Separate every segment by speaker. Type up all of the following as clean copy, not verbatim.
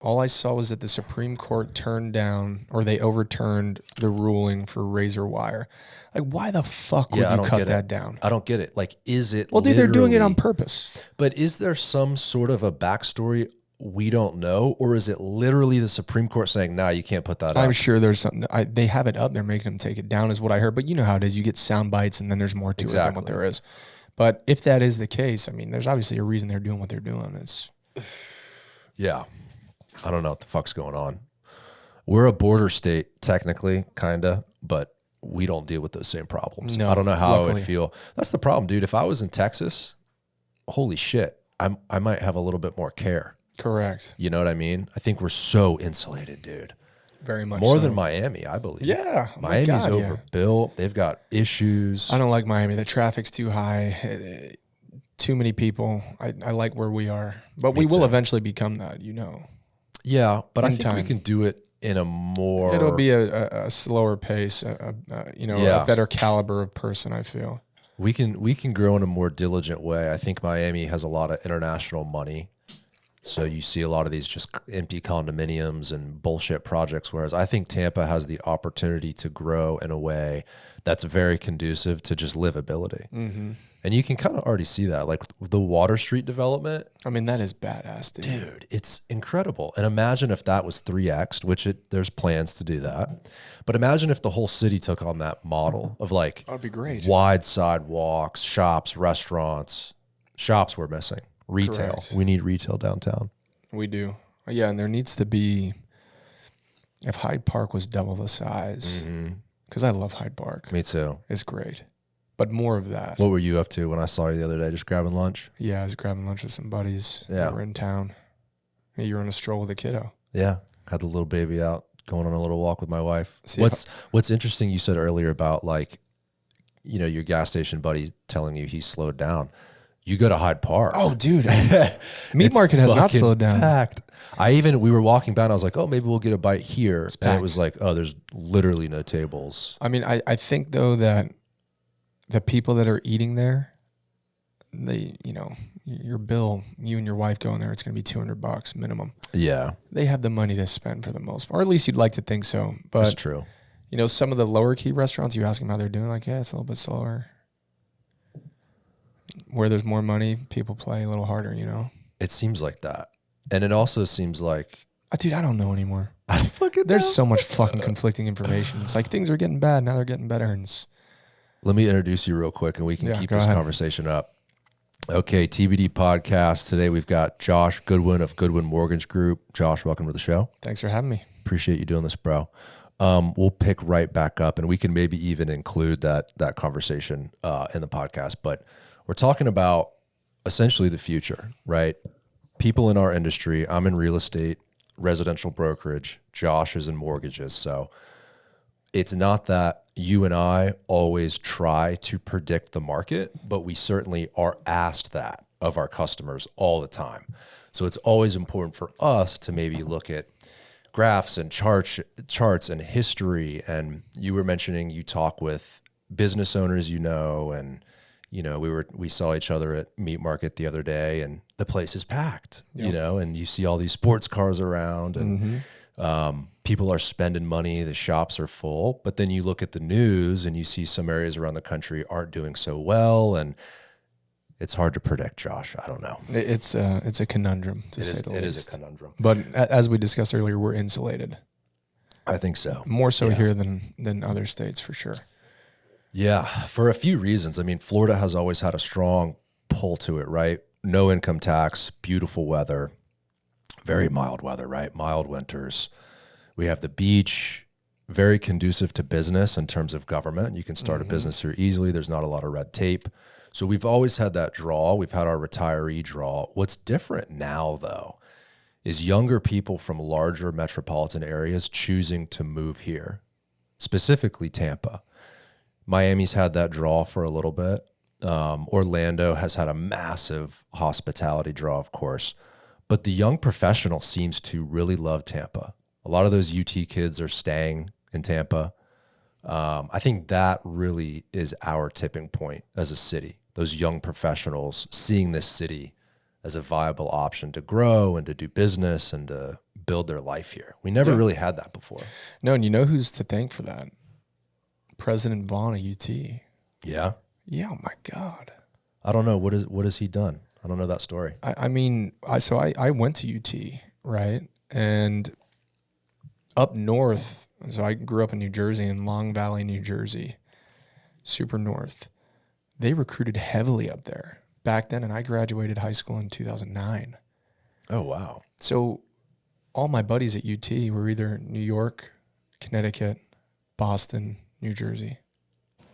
Speaker 1: All I saw was that the Supreme Court turned down, or they overturned the ruling for razor wire. Like, why the fuck would
Speaker 2: Yeah, I
Speaker 1: you
Speaker 2: don't
Speaker 1: cut
Speaker 2: get
Speaker 1: that
Speaker 2: it.
Speaker 1: down?
Speaker 2: I don't get it. Like, is it
Speaker 1: Well, dude, they're doing it on
Speaker 2: literally?
Speaker 1: purpose.
Speaker 2: But is there some sort of a backstory we don't know, or is it literally the Supreme Court saying, "Nah, you can't put that
Speaker 1: I'm
Speaker 2: up"?
Speaker 1: sure there's something. They have it up. They're making them take it down, is what I heard. But you know how it is. You get sound bites, and then there's more to it than what
Speaker 2: Exactly.
Speaker 1: there is. But if that is the case, I mean, there's obviously a reason they're doing what they're doing. It's
Speaker 2: Yeah, I don't know what the fuck's going on. We're a border state, technically, kinda, but we don't deal with those same problems. I
Speaker 1: no,
Speaker 2: don't know how I would
Speaker 1: luckily.
Speaker 2: feel. That's the problem, dude. If I was in Texas, holy shit, I might have a little bit more care.
Speaker 1: Correct.
Speaker 2: You know what I mean? I think we're so insulated, dude.
Speaker 1: Very much
Speaker 2: More
Speaker 1: so.
Speaker 2: than Miami, I believe.
Speaker 1: Yeah. Oh my
Speaker 2: Miami's
Speaker 1: God, yeah.
Speaker 2: overbuilt. They've got issues.
Speaker 1: I don't like Miami. The traffic's too high. Too many people. I like where we are, but
Speaker 2: Me
Speaker 1: we will
Speaker 2: too.
Speaker 1: eventually become that. You know,
Speaker 2: Yeah, but I
Speaker 1: In
Speaker 2: think we
Speaker 1: time.
Speaker 2: can do it in a more.
Speaker 1: it'll be a slower pace.
Speaker 2: Yeah.
Speaker 1: A better caliber of person. I feel.
Speaker 2: We can grow in a more diligent way. I think Miami has a lot of international money. So you see a lot of these just empty condominiums and bullshit projects, whereas I think Tampa has the opportunity to grow in a way that's very conducive to just livability.
Speaker 1: Mm-hmm.
Speaker 2: And you can kind of already see that, like the Water Street development,
Speaker 1: I mean, that is badass, dude.
Speaker 2: dude, it's incredible. And imagine if that was 3X'd, which there's plans to do that. But imagine if the whole city took on that model of like
Speaker 1: That'd be great.
Speaker 2: wide sidewalks, shops, restaurants. Shops we're missing. Retail.
Speaker 1: Correct.
Speaker 2: We need retail downtown.
Speaker 1: We do. Yeah, and there needs to be. If Hyde Park was double the size, because I love Hyde Park.
Speaker 2: Me too.
Speaker 1: It's great, but more of that.
Speaker 2: What were you up to when I saw you the other day? Just grabbing lunch?
Speaker 1: Yeah, I was grabbing lunch with some buddies
Speaker 2: Yeah.
Speaker 1: that were in town. Hey, you were on a stroll with a kiddo.
Speaker 2: Yeah. Had the little baby out, going on a little walk with my wife.
Speaker 1: See,
Speaker 2: What's interesting, you said earlier about like, your gas station buddy telling you he slowed down. You go to Hyde Park.
Speaker 1: Oh, dude. Meat
Speaker 2: It's
Speaker 1: market has not
Speaker 2: fucking
Speaker 1: slowed down.
Speaker 2: Packed. We were walking by and I was like, oh, maybe we'll get a bite here. And it
Speaker 1: packed.
Speaker 2: was like, oh, there's literally no tables.
Speaker 1: I mean, I think, though, that the people that are eating there, your bill, you and your wife going there, it's going to be $200 minimum.
Speaker 2: Yeah,
Speaker 1: They have the money to spend for the most part, or at least you'd like to think so.
Speaker 2: that's
Speaker 1: But,
Speaker 2: true.
Speaker 1: some of the lower key restaurants, you ask them how they're doing, like, yeah, it's a little bit slower. Where there's more money, people play a little harder,
Speaker 2: It seems like that. And it also seems like,
Speaker 1: Dude, I don't know anymore.
Speaker 2: I don't fucking
Speaker 1: There's
Speaker 2: know.
Speaker 1: so much fucking conflicting information. It's like things are getting bad, now they're getting better. And
Speaker 2: Let me introduce you real quick and we can
Speaker 1: Yeah,
Speaker 2: keep
Speaker 1: go
Speaker 2: this
Speaker 1: ahead.
Speaker 2: conversation up. Okay, TBD podcast. Today we've got Josh Goodwin of Goodwin Mortgage Group. Josh, welcome to the show.
Speaker 1: thanks for having me.
Speaker 2: Appreciate you doing this, bro. We'll pick right back up and we can maybe even include that conversation in the podcast. But we're talking about essentially the future, right? People in our industry. I'm in real estate, residential brokerage. Josh is in mortgages. So it's not that you and I always try to predict the market, but we certainly are asked that of our customers all the time. So it's always important for us to maybe look at graphs and charts and history. And you were mentioning you talk with business owners, and we saw each other at Meat Market the other day, and the place is packed.
Speaker 1: Yep.
Speaker 2: And you see all these sports cars around, and people are spending money. The shops are full, but then you look at the news and you see some areas around the country aren't doing so well, and it's hard to predict, Josh. I don't know.
Speaker 1: It's a conundrum, to say the least.
Speaker 2: It is a conundrum.
Speaker 1: But as we discussed earlier, we're insulated.
Speaker 2: I think so.
Speaker 1: More so
Speaker 2: Yeah.
Speaker 1: here than other states, for sure.
Speaker 2: Yeah, for a few reasons. I mean, Florida has always had a strong pull to it, right? No income tax, beautiful weather, very mild weather, right? Mild winters. We have the beach, very conducive to business in terms of government. You can start a business here easily. There's not a lot of red tape. So we've always had that draw. We've had our retiree draw. What's different now, though, is younger people from larger metropolitan areas choosing to move here, specifically Tampa. Miami's had that draw for a little bit. Orlando has had a massive hospitality draw, of course. But the young professional seems to really love Tampa. A lot of those UT kids are staying in Tampa. I think that really is our tipping point as a city. Those young professionals seeing this city as a viable option to grow and to do business and to build their life here. We never really had that before.
Speaker 1: No, and you know who's to thank for that? President Vaughn of UT.
Speaker 2: Yeah.
Speaker 1: Yeah, oh my God.
Speaker 2: I don't know. What has he done? I don't know that story.
Speaker 1: I mean, I went to UT, right? And up north, so I grew up in New Jersey, in Long Valley, New Jersey, super north. They recruited heavily up there back then, and I graduated high school in 2009.
Speaker 2: Oh, wow.
Speaker 1: So all my buddies at UT were either New York, Connecticut, Boston, New Jersey.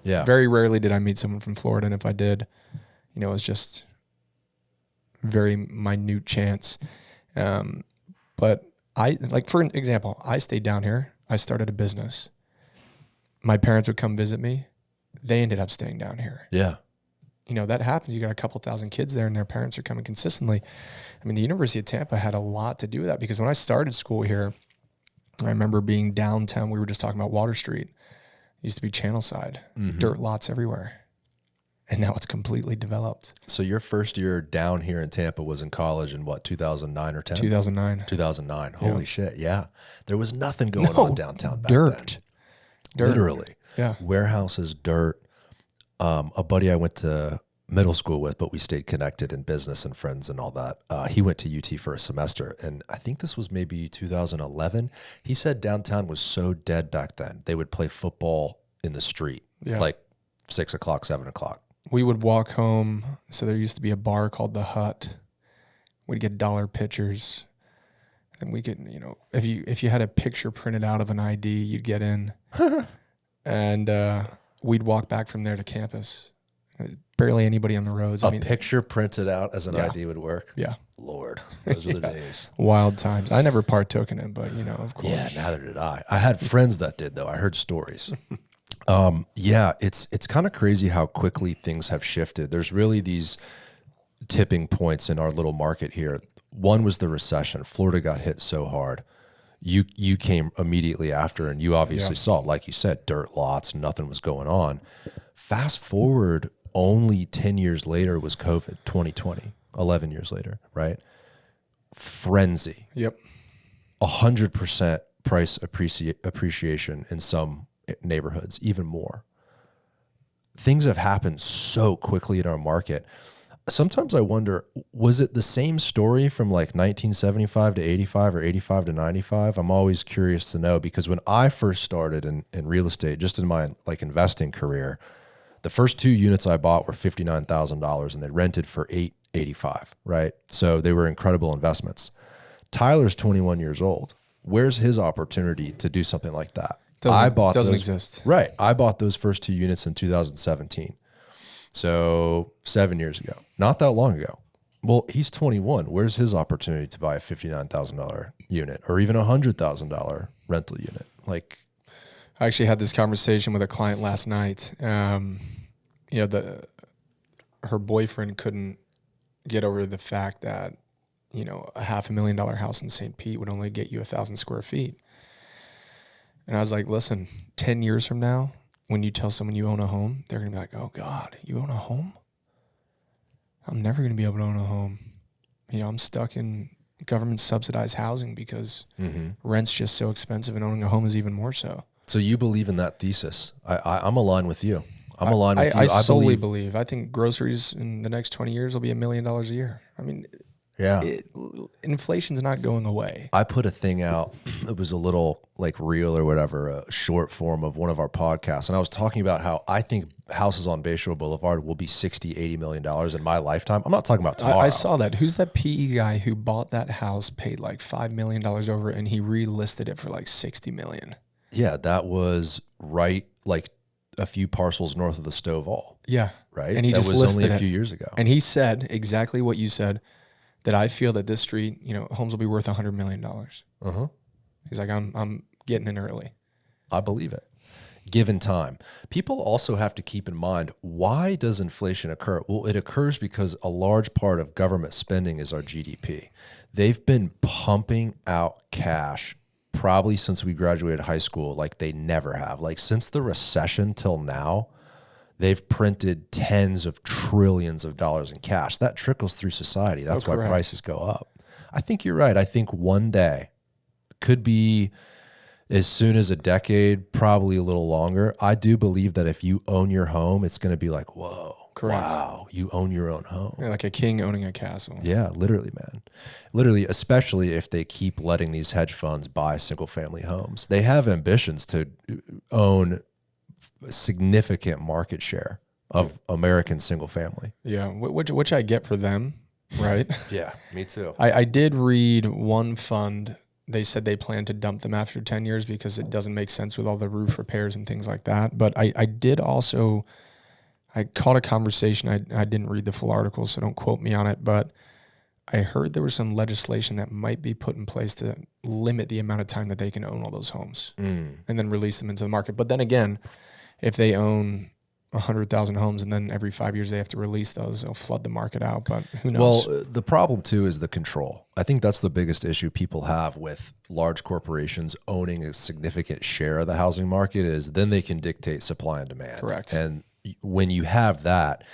Speaker 2: Yeah.
Speaker 1: Very rarely did I meet someone from Florida, and if I did, it was just very minute chance. But for an example, I stayed down here. I started a business. My parents would come visit me. They ended up staying down here.
Speaker 2: Yeah.
Speaker 1: That happens. You got a couple thousand kids there and their parents are coming consistently. I mean, the University of Tampa had a lot to do with that because when I started school here, I remember being downtown. We were just talking about Water Street. It used to be Channel Side, dirt lots everywhere. And now it's completely developed.
Speaker 2: So your first year down here in Tampa was in college in what, 2009 or 10?
Speaker 1: 2009.
Speaker 2: 2009. Holy shit. Yeah. There was nothing going on downtown back then.
Speaker 1: Dirt.
Speaker 2: Literally.
Speaker 1: Yeah.
Speaker 2: Warehouses, dirt. A buddy I went to middle school with, but we stayed connected in business and friends and all that. He went to UT for a semester, and I think this was maybe 2011. He said downtown was so dead back then. They would play football in the street, like 6 o'clock, 7 o'clock.
Speaker 1: We would walk home. So there used to be a bar called The Hut. We'd get dollar pictures. And we could, if you had a picture printed out of an ID, you'd get in. And we'd walk back from there to campus. Barely anybody on the roads.
Speaker 2: A picture printed out as an ID would work?
Speaker 1: Yeah.
Speaker 2: Lord, those were the days.
Speaker 1: Wild times. I never partook in it, but, of course.
Speaker 2: Yeah, neither did I. I had friends that did, though. I heard stories. It's kind of crazy how quickly things have shifted. There's really these tipping points in our little market here. One was the recession. Florida got hit so hard. You came immediately after, and you obviously saw, like you said, dirt lots, nothing was going on. Fast forward, only 10 years later was COVID, 2020, 11 years later, right? Frenzy.
Speaker 1: Yep.
Speaker 2: 100% price appreciation in some neighborhoods, even more. Things have happened so quickly in our market. Sometimes I wonder, was it the same story from like 1975 to 85 or 85 to 95? I'm always curious to know, because when I first started in real estate, just in my investing career, the first 2 units I bought were $59,000 and they rented for $885, right? So they were incredible investments. Tyler's 21 years old. Where's his opportunity to do something like that?
Speaker 1: Doesn't exist.
Speaker 2: Right. I bought those first 2 units in 2017. So 7 years ago, not that long ago. Well, he's 21. Where's his opportunity to buy a $59,000 unit or even a $100,000 rental unit?
Speaker 1: I actually had this conversation with a client last night. Her boyfriend couldn't get over the fact that, a $500,000 house in St. Pete would only get you 1,000 square feet. And I was like, listen, 10 years from now, when you tell someone you own a home, they're going to be like, oh God, you own a home? I'm never going to be able to own a home. I'm stuck in government subsidized housing because rent's just so expensive and owning a home is even more so.
Speaker 2: So you believe in that thesis. I'm aligned with you. I'm aligned with you.
Speaker 1: I solely believe. I think groceries in the next 20 years will be $1 million a year. I mean, inflation's not going away.
Speaker 2: I put a thing out. It was a little reel or whatever, a short form of one of our podcasts. And I was talking about how I think houses on Bayshore Boulevard will be $60-80 million in my lifetime. I'm not talking about tomorrow.
Speaker 1: I saw that. Who's that PE guy who bought that house, paid $5 million over it, and he relisted it for $60 million?
Speaker 2: Yeah, that was right a few parcels north of the Stovall.
Speaker 1: Yeah.
Speaker 2: Right?
Speaker 1: And he
Speaker 2: that
Speaker 1: just
Speaker 2: was only
Speaker 1: listed
Speaker 2: a few years ago.
Speaker 1: And he said exactly what you said, that I feel that this street, homes will be worth $100 million. He's like, I'm getting in early.
Speaker 2: I believe it. Given time. People also have to keep in mind, why does inflation occur? Well, it occurs because a large part of government spending is our GDP. They've been pumping out cash probably since we graduated high school like they never have. Since the recession till now, they've printed tens of trillions of dollars in cash. That trickles through society. That's why prices go up. I think you're right. I think one day could be as soon as a decade, probably a little longer. I do believe that if you own your home, it's going to be like, whoa,
Speaker 1: Correct.
Speaker 2: wow, you own your own home.
Speaker 1: Yeah, like a king owning a castle.
Speaker 2: Yeah, literally, man. Literally, especially if they keep letting these hedge funds buy single family homes. They have ambitions to own significant market share of American single family.
Speaker 1: Yeah, which I get for them, right?
Speaker 2: Yeah, me too.
Speaker 1: I did read one fund. They said they plan to dump them after 10 years because it doesn't make sense with all the roof repairs and things like that. But I did also, I caught a conversation. I didn't read the full article, so don't quote me on it. But I heard there was some legislation that might be put in place to limit the amount of time that they can own all those homes and then release them into the market. But then again, if they own 100,000 homes and then every 5 years they have to release those, they'll flood the market out. But who knows?
Speaker 2: Well, the problem too is the control. I think that's the biggest issue people have with large corporations owning a significant share of the housing market is then they can dictate supply and demand.
Speaker 1: Correct.
Speaker 2: And when you have that,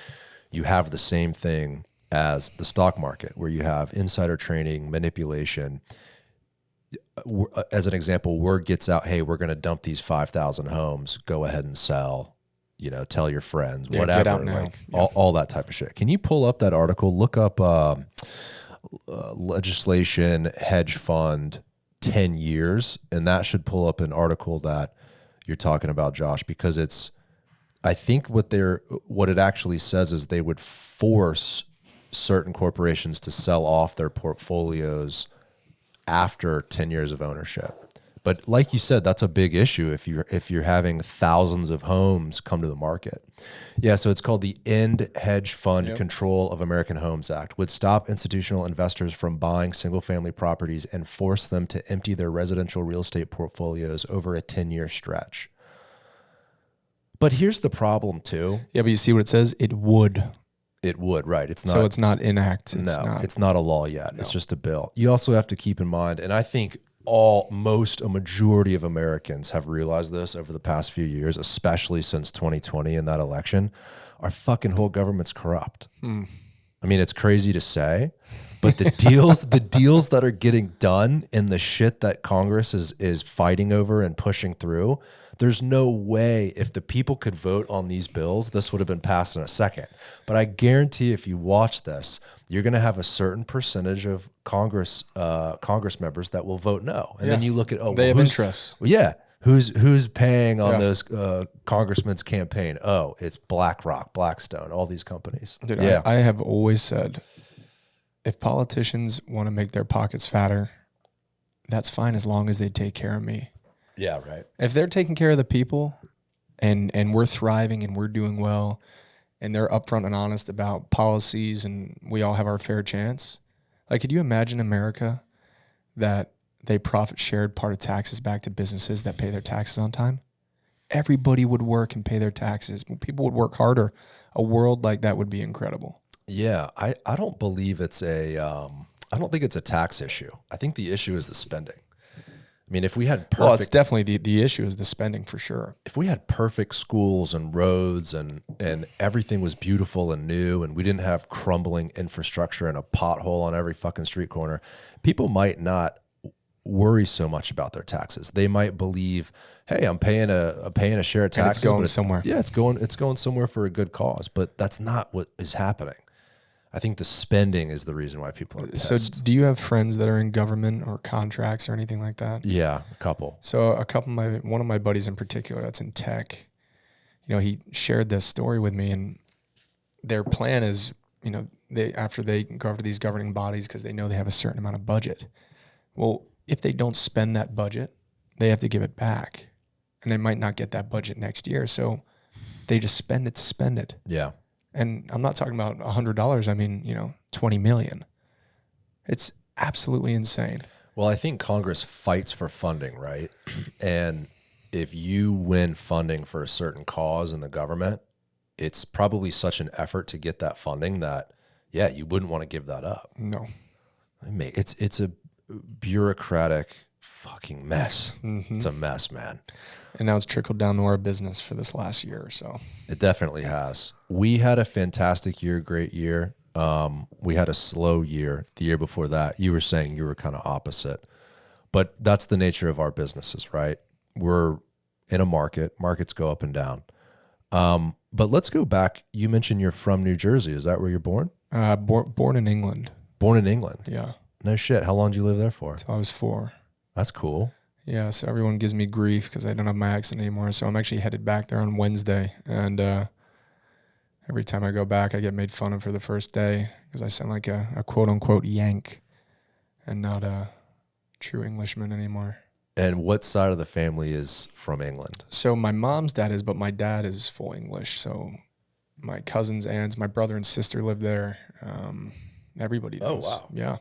Speaker 2: you have the same thing as the stock market where you have insider trading, manipulation. As an example, word gets out, hey, we're going to dump these 5,000 homes. Go ahead and sell. You know, tell your friends, whatever,
Speaker 1: get out now.
Speaker 2: like all that type of shit. Can you pull up that article? Look up legislation, hedge fund, 10 years, and that should pull up an article that you're talking about, Josh, because it's, I think what it actually says is they would force certain corporations to sell off their portfolios after 10 years of ownership. But like you said, that's a big issue if you're having thousands of homes come to the market. Yeah, so it's called the End Hedge Fund Control of American Homes Act, would stop institutional investors from buying single-family properties and force them to empty their residential real estate portfolios over a 10-year stretch. But here's the problem too.
Speaker 1: Yeah, but you see what it says? It would.
Speaker 2: It would, right. It's not.
Speaker 1: So it's not in act.
Speaker 2: It's not a law yet.
Speaker 1: No.
Speaker 2: It's just a bill. You also have to keep in mind, and I think a majority of Americans have realized this over the past few years, especially since 2020 in that election, our fucking whole government's corrupt. I mean, it's crazy to say, but the deals that are getting done and the shit that Congress is fighting over and pushing through, there's no way if the people could vote on these bills, this would have been passed in a second. But I guarantee if you watch this, you're going to have a certain percentage of Congress members that will vote no. And then you look at,
Speaker 1: they have interest.
Speaker 2: Well, yeah. Who's paying on those congressman's campaign? Oh, it's BlackRock, Blackstone, all these companies.
Speaker 1: Dude, I have always said, if politicians want to make their pockets fatter, that's fine as long as they take care of me.
Speaker 2: Yeah, right.
Speaker 1: If they're taking care of the people and we're thriving and we're doing well and they're upfront and honest about policies and we all have our fair chance, like, could you imagine America that they profit shared part of taxes back to businesses that pay their taxes on time? Everybody would work and pay their taxes. People would work harder. A world like that would be incredible.
Speaker 2: Yeah, I don't believe I don't think it's a tax issue. I think the issue is the spending. I mean, if we had perfect...
Speaker 1: Well, it's definitely the issue is the spending for sure.
Speaker 2: If we had perfect schools and roads and everything was beautiful and new and we didn't have crumbling infrastructure and a pothole on every fucking street corner, people might not worry so much about their taxes. They might believe, hey, I'm paying a share of taxes.
Speaker 1: And it's going somewhere.
Speaker 2: Yeah, it's going somewhere for a good cause. But that's not what is happening. I think the spending is the reason why people are pissed.
Speaker 1: So do you have friends that are in government or contracts or anything like that?
Speaker 2: Yeah, a couple.
Speaker 1: So one of my buddies in particular that's in tech, he shared this story with me, and their plan is, after they go after these governing bodies because they know they have a certain amount of budget. Well, if they don't spend that budget, they have to give it back, and they might not get that budget next year. So they just spend it to spend it.
Speaker 2: Yeah.
Speaker 1: And I'm not talking about $100. I mean, 20 million. It's absolutely insane.
Speaker 2: Well, I think Congress fights for funding, right? And if you win funding for a certain cause in the government, it's probably such an effort to get that funding that, yeah, you wouldn't want to give that up.
Speaker 1: No.
Speaker 2: It's a bureaucratic fucking mess.
Speaker 1: Mm-hmm.
Speaker 2: It's a mess, man.
Speaker 1: And now it's trickled down to our business for this last year or so.
Speaker 2: It definitely has. We had a fantastic year, great year. We had a slow year. The year before that, you were saying you were kind of opposite. But that's the nature of our businesses, right? We're in a market. Markets go up and down. But let's go back. You mentioned you're from New Jersey. Is that where you're born?
Speaker 1: Born in England.
Speaker 2: Born in England.
Speaker 1: Yeah.
Speaker 2: No shit. How long did you live there for?
Speaker 1: Till I was 4.
Speaker 2: That's cool.
Speaker 1: Yeah, so everyone gives me grief because I don't have my accent anymore. So I'm actually headed back there on Wednesday. And every time I go back, I get made fun of for the first day because I sound like a quote-unquote Yank and not a true Englishman anymore.
Speaker 2: And what side of the family is from England?
Speaker 1: So my mom's dad is, but my dad is full English. So my cousins, aunts, my brother and sister live there. Everybody does.
Speaker 2: Oh, wow.
Speaker 1: Yeah.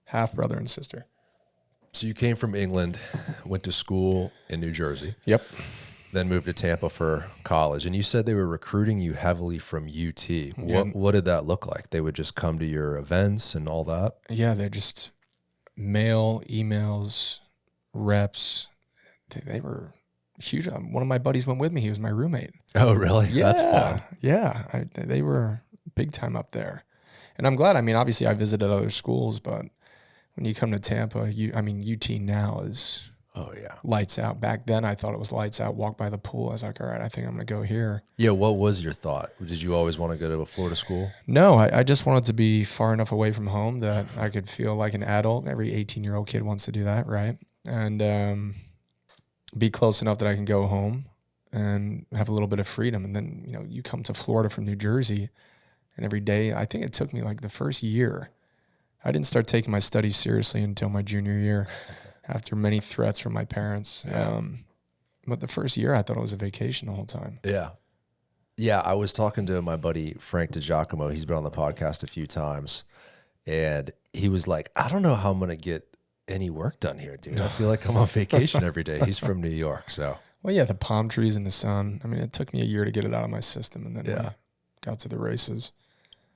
Speaker 1: Half brother and sister.
Speaker 2: So you came from England, went to school in New Jersey.
Speaker 1: Yep.
Speaker 2: Then moved to Tampa for college. And you said they were recruiting you heavily from UT. What did that look like? They would just come to your events and all that?
Speaker 1: Yeah, they're just mail, emails, reps. They were huge. One of my buddies went with me. He was my roommate.
Speaker 2: Oh, really?
Speaker 1: Yeah.
Speaker 2: That's fun.
Speaker 1: Yeah. They were big time up there. And I'm glad. I mean, obviously I visited other schools, but when you come to Tampa, UT now is lights out. Back then, I thought it was lights out. Walk by the pool. I was like, all right, I think I'm going to go here.
Speaker 2: Yeah, what was your thought? Did you always want to go to a Florida school?
Speaker 1: No, I just wanted to be far enough away from home that I could feel like an adult. Every 18-year-old kid wants to do that, right? And be close enough that I can go home and have a little bit of freedom. And then, you come to Florida from New Jersey, and every day, I think it took me like the first year. I didn't start taking my studies seriously until my junior year after many threats from my parents.
Speaker 2: Yeah.
Speaker 1: But the first year, I thought it was a vacation the whole time.
Speaker 2: Yeah. Yeah, I was talking to my buddy, Frank DiGiacomo. He's been on the podcast a few times. And he was like, I don't know how I'm going to get any work done here, dude. I feel like I'm on vacation every day. He's from New York, so.
Speaker 1: Well, yeah, the palm trees and the sun. I mean, it took me a year to get it out of my system, and then we got to the races.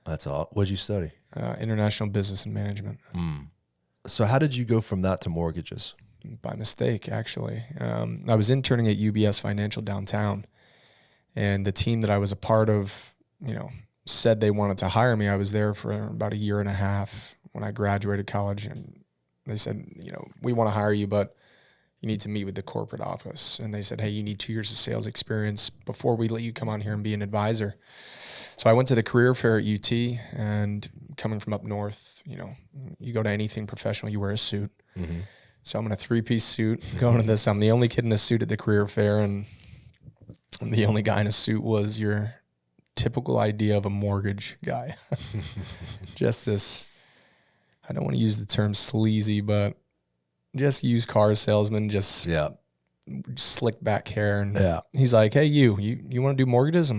Speaker 2: That's all. What'd you study?
Speaker 1: International business and management.
Speaker 2: So how did you go from that to mortgages?
Speaker 1: By mistake, actually. I was interning at UBS Financial downtown, and the team that I was a part of, said they wanted to hire me. I was there for about a year and a half when I graduated college, and they said, we want to hire you, but you need to meet with the corporate office. And they said, hey, you need 2 years of sales experience before we let you come on here and be an advisor. So I went to the career fair at UT, and coming from up north, you go to anything professional, you wear a suit. Mm-hmm. So I'm in a 3-piece suit going to this. I'm the only kid in a suit at the career fair, and the only guy in a suit was your typical idea of a mortgage guy. Just this, I don't want to use the term sleazy, but just used car salesman, just slick back hair. And he's like, hey, you want to do mortgages? I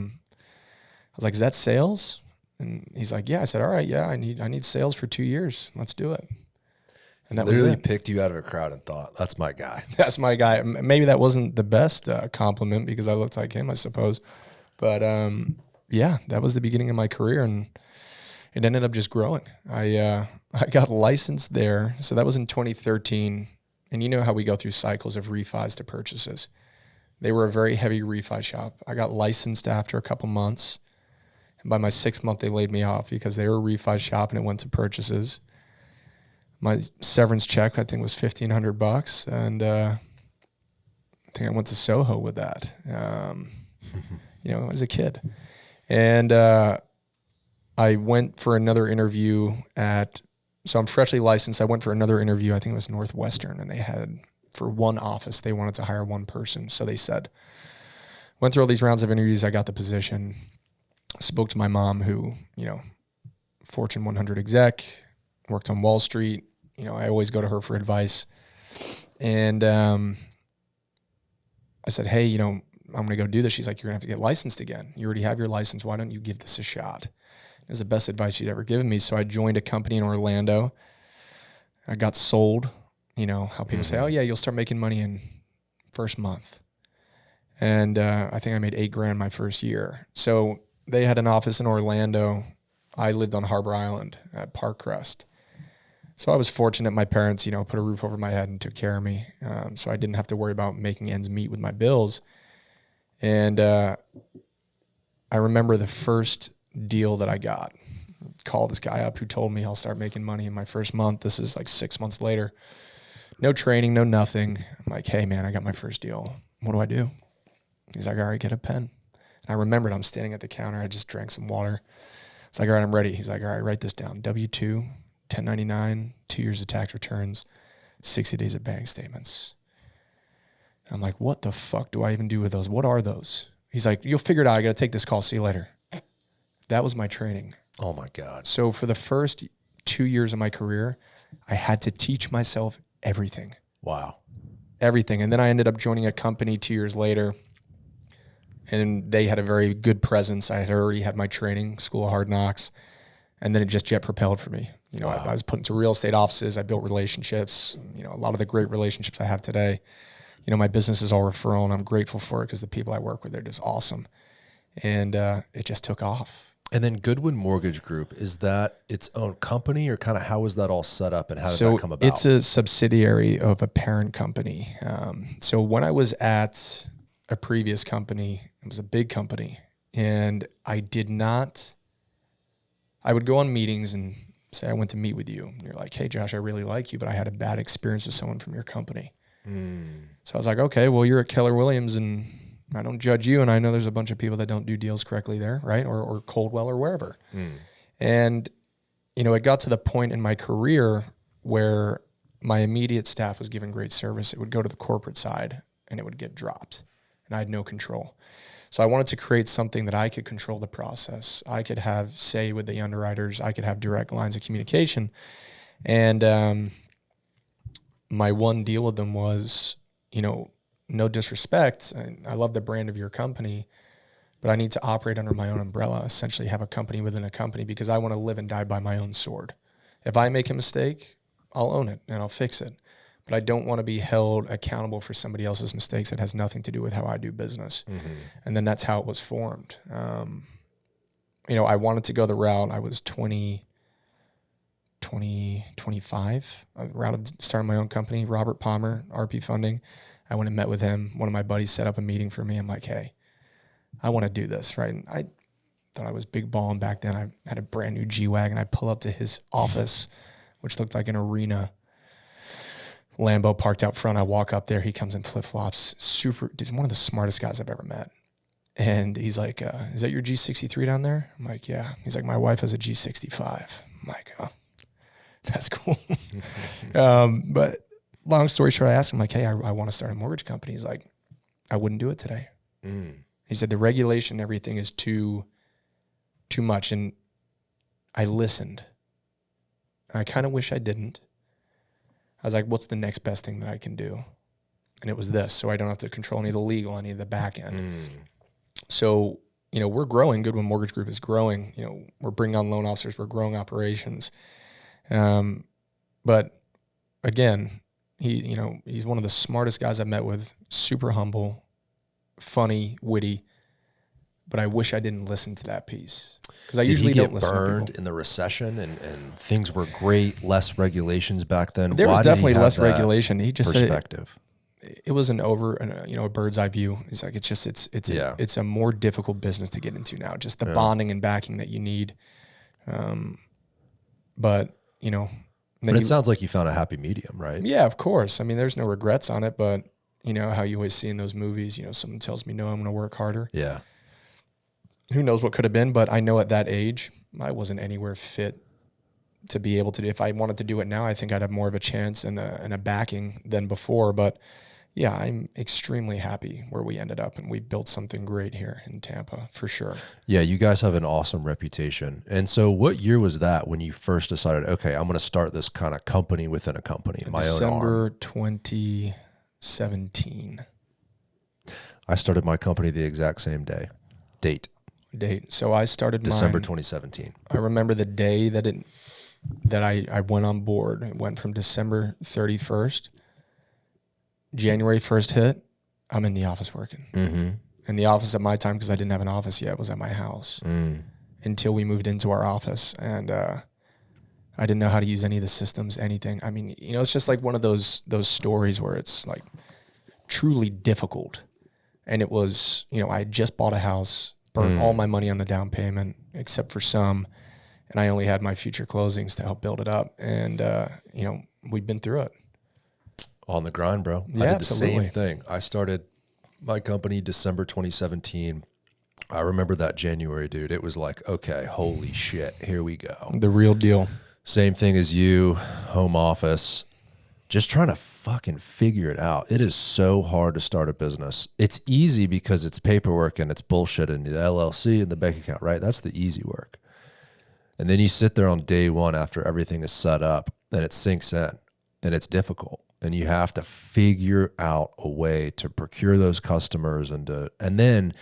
Speaker 1: was like, is that sales? And he's like, yeah. I said, all right, yeah, I need sales for 2 years. Let's do it. And that
Speaker 2: literally
Speaker 1: was it.
Speaker 2: Picked you out of a crowd and thought, that's my guy.
Speaker 1: That's my guy. Maybe that wasn't the best compliment because I looked like him, I suppose. But that was the beginning of my career, and it ended up just growing. I got licensed there. So that was in 2013. And you know how we go through cycles of refis to purchases. They were a very heavy refi shop. I got licensed after a couple months. And by my 6th month, they laid me off because they were a refi shop and it went to purchases. My severance check, I think, was $1,500. And I think I went to Soho with that, as a kid. And I went for another interview so I'm freshly licensed. I went for another interview. I think it was Northwestern, and they had, for one office, they wanted to hire one person. So they said, went through all these rounds of interviews. I got the position. Spoke to my mom, who, Fortune 100 exec, worked on Wall Street. I always go to her for advice. And I said, hey, I'm going to go do this. She's like, you're going to have to get licensed again. You already have your license. Why don't you give this a shot? It was the best advice she'd ever given me. So I joined a company in Orlando. I got sold. How people say, oh, yeah, you'll start making money in first month. And I think I made $8,000 my first year. So they had an office in Orlando. I lived on Harbor Island at Park Crest. So I was fortunate. My parents, put a roof over my head and took care of me. So I didn't have to worry about making ends meet with my bills. And I remember the first deal that I got. Called this guy up who told me I'll start making money in my first month. This is like 6 months later. No training, no nothing. I'm like, hey man, I got my first deal. What do I do? He's like, all right, get a pen. And I remembered I'm standing at the counter. I just drank some water. It's like, all right, I'm ready. He's like, all right, write this down. W-2, 1099, 2 years of tax returns, 60 days of bank statements. I'm like, what the fuck do I even do with those? What are those? He's like, you'll figure it out. I got to take this call. See you later. That was my training.
Speaker 2: Oh my God.
Speaker 1: So for the first 2 years of my career, I had to teach myself everything.
Speaker 2: Wow.
Speaker 1: Everything. And then I ended up joining a company 2 years later, and they had a very good presence. I had already had my training, School of Hard Knocks, and then it just jet propelled for me. You know,
Speaker 2: Wow.
Speaker 1: I was put into real estate offices. I built relationships, you know, a lot of the great relationships I have today. You know, my business is all referral, and I'm grateful for it because the people I work with, they're just awesome. And it just took off.
Speaker 2: And then Goodwin Mortgage Group, is that its own company, or kind of how is that all set up and how did that come about?
Speaker 1: It's a subsidiary of a parent company. So when I was at a previous company, it was a big company, and I would go on meetings and say, I went to meet with you. And you're like, hey, Josh, I really like you, but I had a bad experience with someone from your company. So I was like, okay, well, you're at Keller Williams, and I don't judge you, and I know there's a bunch of people that don't do deals correctly there, right? Or Coldwell or wherever. And, you know, it got to the point in my career where my immediate staff was giving great service. It would go to the corporate side, and it would get dropped, and I had no control. So I wanted to create something that I could control the process. I could have say with the underwriters. I could have direct lines of communication. And my one deal with them was, you know, no disrespect, I love the brand of your company, but I need to operate under my own umbrella, essentially have a company within a company, because I want to live and die by my own sword. If I make a mistake, I'll own it and I'll fix it. But I don't want to be held accountable for somebody else's mistakes that has nothing to do with how I do business. And then that's how it was formed. You know, I wanted to go the route. I was 25, around starting my own company, Robert Palmer, RP Funding. I went and met with him. One of my buddies set up a meeting for me. I'm like, hey, I want to do this, right? And I thought I was big balling back then. I had a brand new G-Wagon. I pull up to his office, which looked like an arena. Lambo parked out front. I walk up there. He comes in flip-flops. He's one of the smartest guys I've ever met. And he's like, is that your G63 down there? I'm like, yeah. He's like, my wife has a G65. I'm like, oh, that's cool. But long story short, I asked him, like, hey, I want to start a mortgage company. He's like, I wouldn't do it today. He said, the regulation, everything is too much. And I listened. And I kind of wish I didn't. I was like, what's the next best thing that I can do? And it was this. So I don't have to control any of the legal, any of the back end. So, you know, we're growing. Goodwin Mortgage Group is growing. You know, we're bringing on loan officers. We're growing operations. But again, he's one of the smartest guys I've met with, super humble, funny, witty, but I wish I didn't listen to that piece, because I usually don't listen to people. Did he get burned
Speaker 2: in the recession and things were great, less regulations back then?
Speaker 1: There was definitely less regulation. He just
Speaker 2: perspective.
Speaker 1: Said it was a bird's eye view. He's like, it's a more difficult business to get into now, just the bonding and backing that you need. But, you know.
Speaker 2: But it sounds like you found a happy medium, right?
Speaker 1: Yeah, of course. I mean, there's no regrets on it, but you know how you always see in those movies, you know, someone tells me, no, I'm going to work harder.
Speaker 2: Yeah.
Speaker 1: Who knows what could have been, but I know at that age, I wasn't anywhere fit to be able to do. If I wanted to do it now, I think I'd have more of a chance and a backing than before. But yeah, I'm extremely happy where we ended up, and we built something great here in Tampa for sure.
Speaker 2: Yeah, you guys have an awesome reputation. And so what year was that when you first decided, okay, I'm going to start this kind of company within a company, my own arm?
Speaker 1: December 2017.
Speaker 2: I started my company the exact same date.
Speaker 1: So I started
Speaker 2: December
Speaker 1: mine,
Speaker 2: 2017.
Speaker 1: I remember the day that I went on board. It went from December 31st. January 1st hit, I'm in the office working. And the office at my time, because I didn't have an office yet, was at my house until we moved into our office. And I didn't know how to use any of the systems, anything. I mean, you know, it's just like one of those stories where it's like truly difficult. And it was, you know, I had just bought a house, burned all my money on the down payment, except for some. And I only had my future closings to help build it up. And, you know, we've been through it.
Speaker 2: On the grind, bro.
Speaker 1: Yeah,
Speaker 2: I did
Speaker 1: absolutely.
Speaker 2: the same thing. I started my company December 2017. I remember that January, dude. It was like, okay, holy shit, here we go.
Speaker 1: The real deal.
Speaker 2: Same thing as you, home office, just trying to fucking figure it out. It is so hard to start a business. It's easy because it's paperwork and it's bullshit and the LLC and the bank account, right? That's the easy work. And then you sit there on day one after everything is set up and it sinks in and it's difficult. And you have to figure out a way to procure those customers and then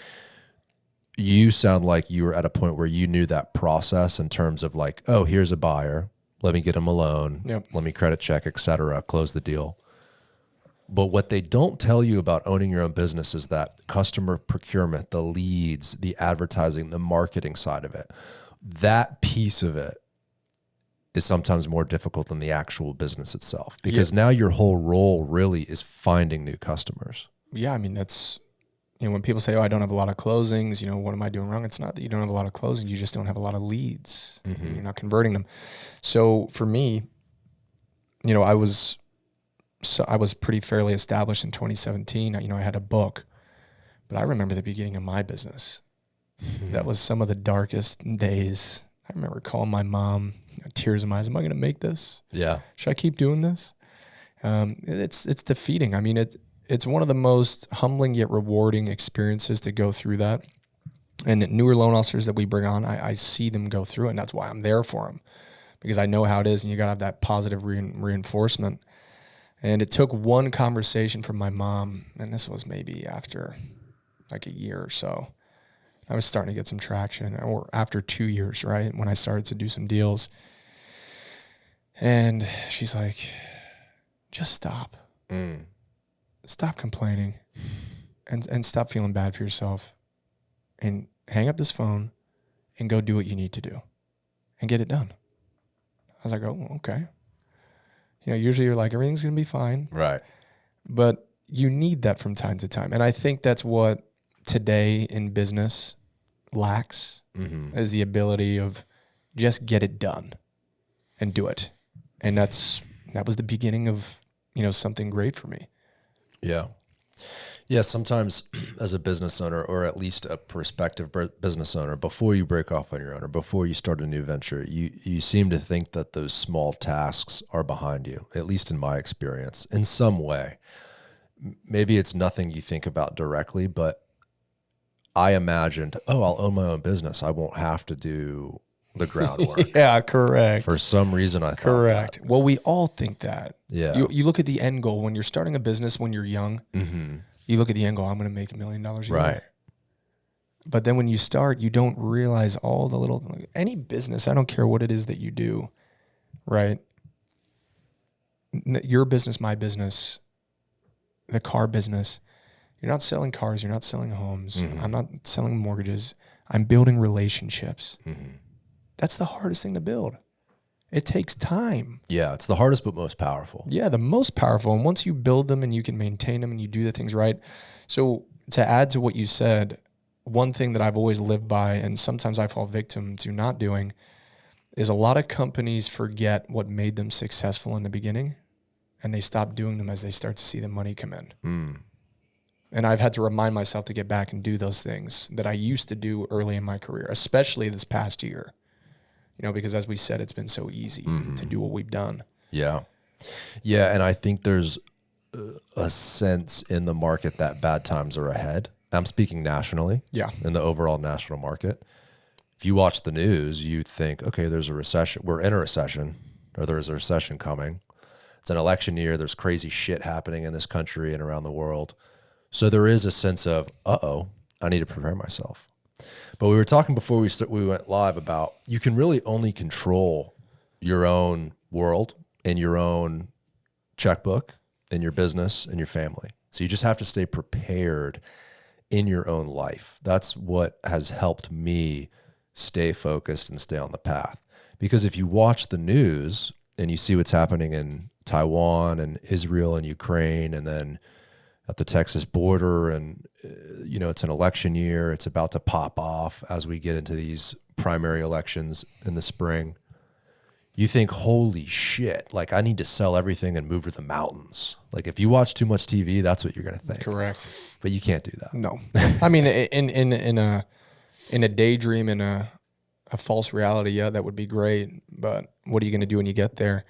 Speaker 2: you sound like you were at a point where you knew that process in terms of like, oh, here's a buyer. Let me get them a loan.
Speaker 1: Yep.
Speaker 2: Let me credit check, et cetera, close the deal. But what they don't tell you about owning your own business is that customer procurement, the leads, the advertising, the marketing side of it, that piece of it is sometimes more difficult than the actual business itself because now your whole role really is finding new customers.
Speaker 1: Yeah, I mean, that's, when people say, oh, I don't have a lot of closings, what am I doing wrong? It's not that you don't have a lot of closings. You just don't have a lot of leads.
Speaker 2: Mm-hmm.
Speaker 1: You're not converting them. So for me, I was pretty fairly established in 2017. I had a book, but I remember the beginning of my business. That was some of the darkest days. I remember calling my mom, tears in my eyes. Am I going to make this?
Speaker 2: Yeah.
Speaker 1: Should I keep doing this? It's defeating. I mean, it's one of the most humbling yet rewarding experiences to go through that. And newer loan officers that we bring on, I see them go through it, and that's why I'm there for them, because I know how it is, and you got to have that positive reinforcement. And it took one conversation from my mom, and this was maybe after like a year or so. I was starting to get some traction, or after 2 years, right, when I started to do some deals. And she's like, just stop. Stop complaining and stop feeling bad for yourself and hang up this phone and go do what you need to do and get it done. I was like, oh, okay. Usually you're like, everything's going to be fine.
Speaker 2: Right.
Speaker 1: But you need that from time to time. And I think that's what today in business lacks, is the ability of just get it done and do it. And that was the beginning of, something great for me.
Speaker 2: Yeah. Yeah. Sometimes as a business owner, or at least a prospective business owner, before you break off on your own or before you start a new venture, you seem to think that those small tasks are behind you, at least in my experience, in some way. Maybe it's nothing you think about directly, but I imagined, I'll own my own business. I won't have to do the groundwork.
Speaker 1: Yeah, correct.
Speaker 2: For some reason, I thought
Speaker 1: correct.
Speaker 2: that.
Speaker 1: Well, we all think that.
Speaker 2: Yeah.
Speaker 1: You look at the end goal when you're starting a business when you're young. You look at the end goal. I'm going to make $1 million a year.
Speaker 2: Right.
Speaker 1: But then when you start, you don't realize all the little, any business, I don't care what it is that you do, right? Your business, my business, the car business, you're not selling cars, you're not selling homes. I'm not selling mortgages. I'm building relationships. That's the hardest thing to build. It takes time.
Speaker 2: Yeah, it's the hardest but most powerful.
Speaker 1: Yeah, the most powerful. And once you build them and you can maintain them and you do the things right. So to add to what you said, one thing that I've always lived by, and sometimes I fall victim to not doing, is a lot of companies forget what made them successful in the beginning, and they stop doing them as they start to see the money come in. And I've had to remind myself to get back and do those things that I used to do early in my career, especially this past year. Because as we said, it's been so easy to do what we've done.
Speaker 2: Yeah. Yeah, and I think there's a sense in the market that bad times are ahead. I'm speaking nationally.
Speaker 1: Yeah.
Speaker 2: In the overall national market. If you watch the news, you think, okay, there's a recession. We're in a recession, or there's a recession coming. It's an election year. There's crazy shit happening in this country and around the world. So there is a sense of, I need to prepare myself. But we were talking before we went live about you can really only control your own world and your own checkbook and your business and your family. So you just have to stay prepared in your own life. That's what has helped me stay focused and stay on the path. Because if you watch the news and you see what's happening in Taiwan and Israel and Ukraine, and then at the Texas border, and it's an election year, it's about to pop off as we get into these primary elections in the spring. you think, holy shit, like I need to sell everything and move to the mountains. Like if you watch too much TV, that's what you're going to think.
Speaker 1: Correct.
Speaker 2: But you can't do that.
Speaker 1: No. I mean, in a daydream, in a false reality, yeah, that would be great. But what are you going to do when you get there?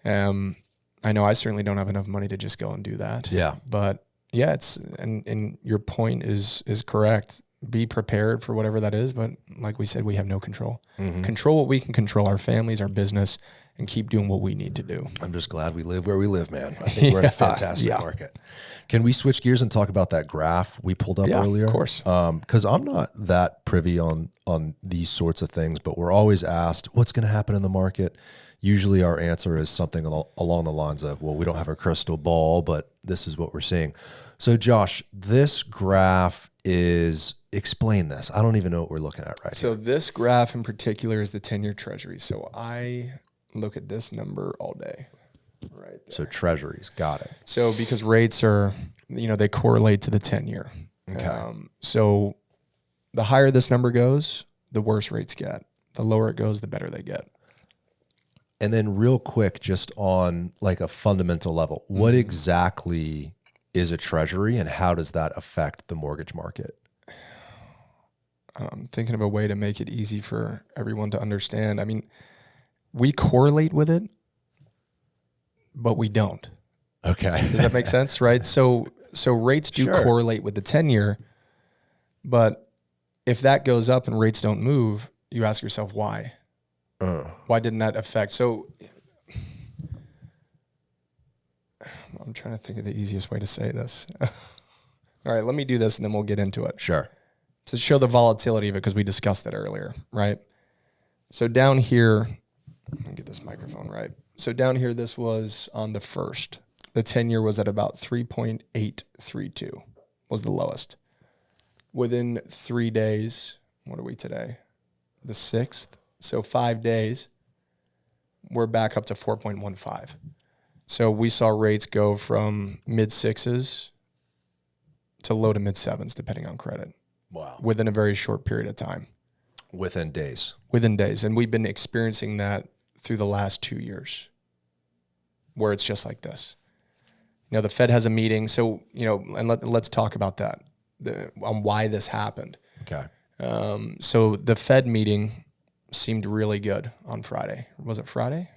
Speaker 1: I know I certainly don't have enough money to just go and do that.
Speaker 2: Yeah.
Speaker 1: But yeah, and your point is correct. Be prepared for whatever that is. But like we said, we have no control.
Speaker 2: Mm-hmm.
Speaker 1: Control what we can control, our families, our business, and keep doing what we need to do.
Speaker 2: I'm just glad we live where we live, man. I think we're in a fantastic market. Can we switch gears and talk about that graph we pulled up earlier?
Speaker 1: Of course.
Speaker 2: Because I'm not that privy on these sorts of things, but we're always asked, what's going to happen in the market? Usually our answer is something along the lines of, well, we don't have a crystal ball, but this is what we're seeing. So Josh, this graph is, explain this. I don't even know what we're looking at right
Speaker 1: So
Speaker 2: here.
Speaker 1: this graph in particular is the 10-year treasury. So I look at this number all day. Right there.
Speaker 2: So treasuries, got it.
Speaker 1: So because rates are, they correlate to the 10-year.
Speaker 2: Okay.
Speaker 1: So the higher this number goes, the worse rates get. The lower it goes, the better they get.
Speaker 2: And then real quick, just on like a fundamental level, what exactly is a treasury and how does that affect the mortgage market?
Speaker 1: I'm thinking of a way to make it easy for everyone to understand. I mean, we correlate with it, but we don't.
Speaker 2: Okay.
Speaker 1: Does that make sense? Right. So rates do correlate with the 10-year, but if that goes up and rates don't move, you ask yourself why. Why didn't that affect? So I'm trying to think of the easiest way to say this. All right, let me do this and then we'll get into it.
Speaker 2: Sure.
Speaker 1: To show the volatility of it, because we discussed that earlier, right? So down here, let me get this microphone right. So down here, this was on the 1st. The 10-year was at about 3.832 was the lowest. Within 3 days, what are we today? The 6th. So 5 days, we're back up to 4.15. So we saw rates go from mid 6s to low to mid 7s, depending on credit.
Speaker 2: Wow.
Speaker 1: Within a very short period of time.
Speaker 2: Within days.
Speaker 1: Within days. And we've been experiencing that through the last 2 years, where it's just like this. The Fed has a meeting. So, and let's talk about that, on why this happened.
Speaker 2: Okay.
Speaker 1: So the Fed meeting seemed really good on Friday. Was it Friday?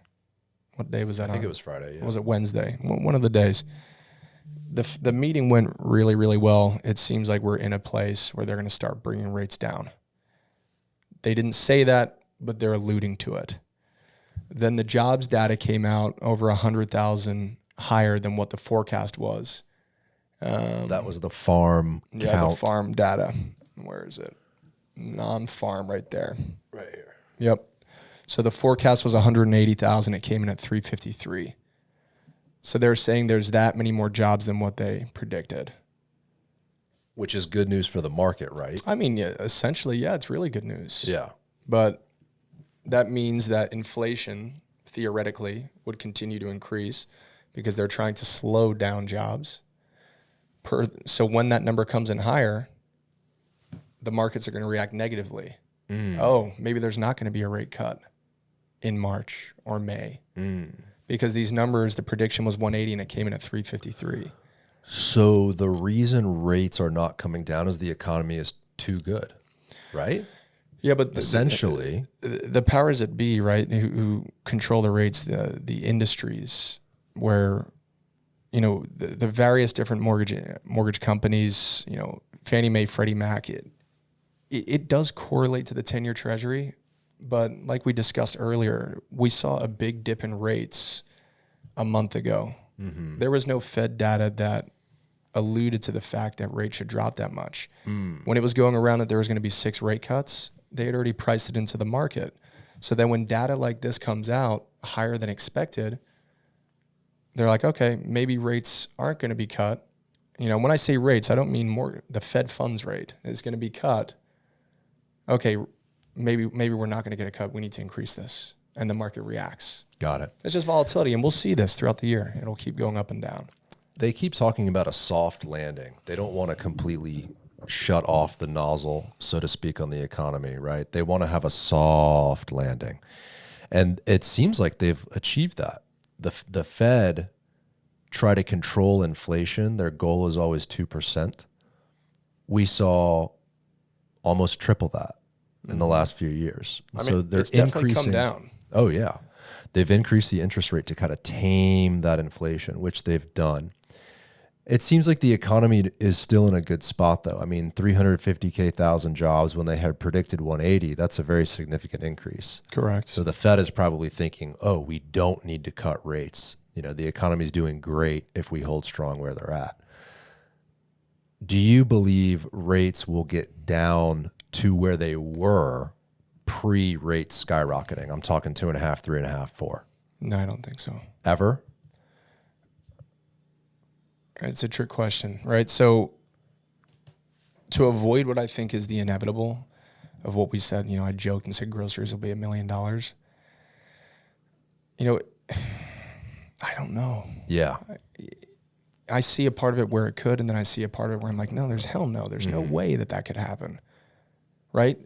Speaker 1: What day was that?
Speaker 2: I think it was Friday. Yeah.
Speaker 1: Was it Wednesday? One of the days. The meeting went really, really well. It seems like we're in a place where they're going to start bringing rates down. They didn't say that, but they're alluding to it. Then the jobs data came out over 100,000 higher than what the forecast was.
Speaker 2: That was the farm count.
Speaker 1: Yeah, the farm data. Where is it? Non-farm right there.
Speaker 2: Right here.
Speaker 1: Yep. So the forecast was 180,000. It came in at 353. So they're saying there's that many more jobs than what they predicted.
Speaker 2: Which is good news for the market, right?
Speaker 1: I mean, yeah, essentially, yeah, it's really good news.
Speaker 2: Yeah.
Speaker 1: But that means that inflation, theoretically, would continue to increase because they're trying to slow down jobs. So when that number comes in higher, the markets are going to react negatively. Oh, maybe there's not going to be a rate cut in March or May because these numbers, the prediction was 180 and it came in at 353.
Speaker 2: So the reason rates are not coming down is the economy is too good, right?
Speaker 1: Yeah, but
Speaker 2: essentially,
Speaker 1: the powers that be, right, who control the rates, the industries where, the various different mortgage companies, Fannie Mae, Freddie Mac, it does correlate to the 10-year treasury. But like we discussed earlier, we saw a big dip in rates a month ago. Mm-hmm. There was no Fed data that alluded to the fact that rates should drop that much. When it was going around that there was going to be 6 rate cuts, they had already priced it into the market. So then when data like this comes out higher than expected, they're like, okay, maybe rates aren't going to be cut. When I say rates, I don't mean the Fed funds rate is going to be cut. Okay, maybe we're not going to get a cut. We need to increase this. And the market reacts.
Speaker 2: Got it.
Speaker 1: It's just volatility, and we'll see this throughout the year. It'll keep going up and down.
Speaker 2: They keep talking about a soft landing. They don't want to completely shut off the nozzle, so to speak, on the economy, right? They want to have a soft landing. And it seems like they've achieved that. The Fed try to control inflation. Their goal is always 2%. We saw almost triple that in the last few years.
Speaker 1: I mean,
Speaker 2: So they're
Speaker 1: it's definitely
Speaker 2: increasing.
Speaker 1: come down.
Speaker 2: Oh yeah. They've increased the interest rate to kind of tame that inflation, which they've done. It seems like the economy is still in a good spot, though. I mean, 350,000 jobs when they had predicted 180, that's a very significant increase.
Speaker 1: Correct.
Speaker 2: So the Fed is probably thinking, oh, we don't need to cut rates. You know, the economy is doing great if we hold strong where they're at. Do you believe rates will get down to where they were pre-rate skyrocketing? I'm talking 2.5, 3.5, 4.
Speaker 1: No, I don't think so.
Speaker 2: Ever?
Speaker 1: It's a trick question, right? So to avoid what I think is the inevitable of what we said, you know, I joked and said groceries will be $1 million. You know, I don't know.
Speaker 2: Yeah.
Speaker 1: I see a part of it where it could, and then I see a part of it where I'm like, no, there's hell no. There's no way that could happen, right?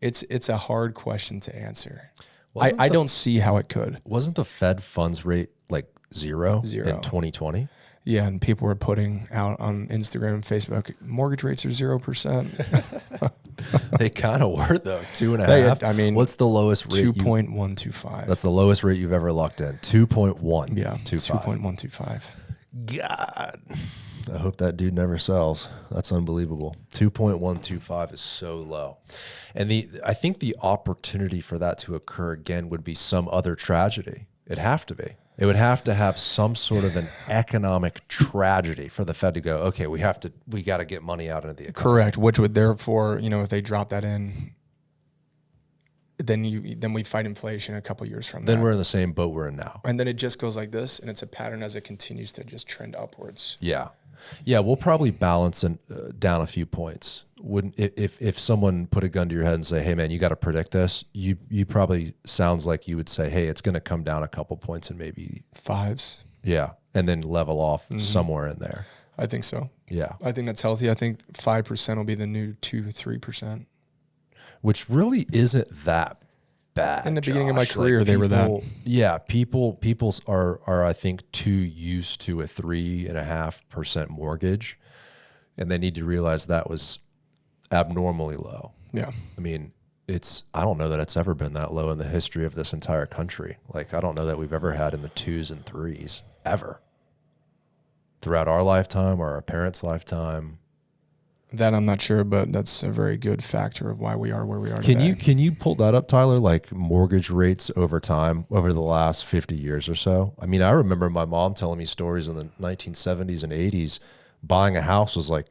Speaker 1: It's a hard question to answer. I don't see how it could.
Speaker 2: Wasn't the Fed funds rate like zero in 2020?
Speaker 1: Yeah, and people were putting out on Instagram and Facebook, mortgage rates are 0%.
Speaker 2: They kind of were though, 2.5.
Speaker 1: I mean,
Speaker 2: what's the lowest rate?
Speaker 1: 2.125.
Speaker 2: That's the lowest rate you've ever locked in. 2.1.
Speaker 1: Yeah, 2.125.
Speaker 2: God, I hope that dude never sells. That's unbelievable. 2.125 is so low, and I think the opportunity for that to occur again would be some other tragedy. It'd have to be. It would have to have some sort of an economic tragedy for the Fed to go, okay, we got to get money out into the economy.
Speaker 1: Correct, which would therefore, you know, if they drop that in, then we fight inflation a couple years from
Speaker 2: then we're in the same boat we're in now.
Speaker 1: And then it just goes like this, and it's a pattern as it continues to just trend upwards.
Speaker 2: Yeah. Yeah, we'll probably balance down a few points. If someone put a gun to your head and say, "Hey, man, you got to predict this," you probably sounds like you would say, "Hey, it's going to come down a couple points and maybe
Speaker 1: 5s."
Speaker 2: Yeah, and then level off somewhere in there.
Speaker 1: I think so.
Speaker 2: Yeah,
Speaker 1: I think that's healthy. I think 5% will be the new 2-3%,
Speaker 2: which really isn't that bad.
Speaker 1: In the beginning of my career, they were that.
Speaker 2: Yeah, people are I think too used to a 3.5% mortgage, and they need to realize that was abnormally low.
Speaker 1: Yeah,
Speaker 2: I mean, I don't know that it's ever been that low in the history of this entire country. Like, I don't know that we've ever had in the 2s and 3s ever throughout our lifetime or our parents' lifetime.
Speaker 1: That I'm not sure, but that's a very good factor of why we are where we are today.
Speaker 2: Can you pull that up, Tyler? Like mortgage rates over time, over the last 50 years or so? I mean, I remember my mom telling me stories in the 1970s and 80s. Buying a house was like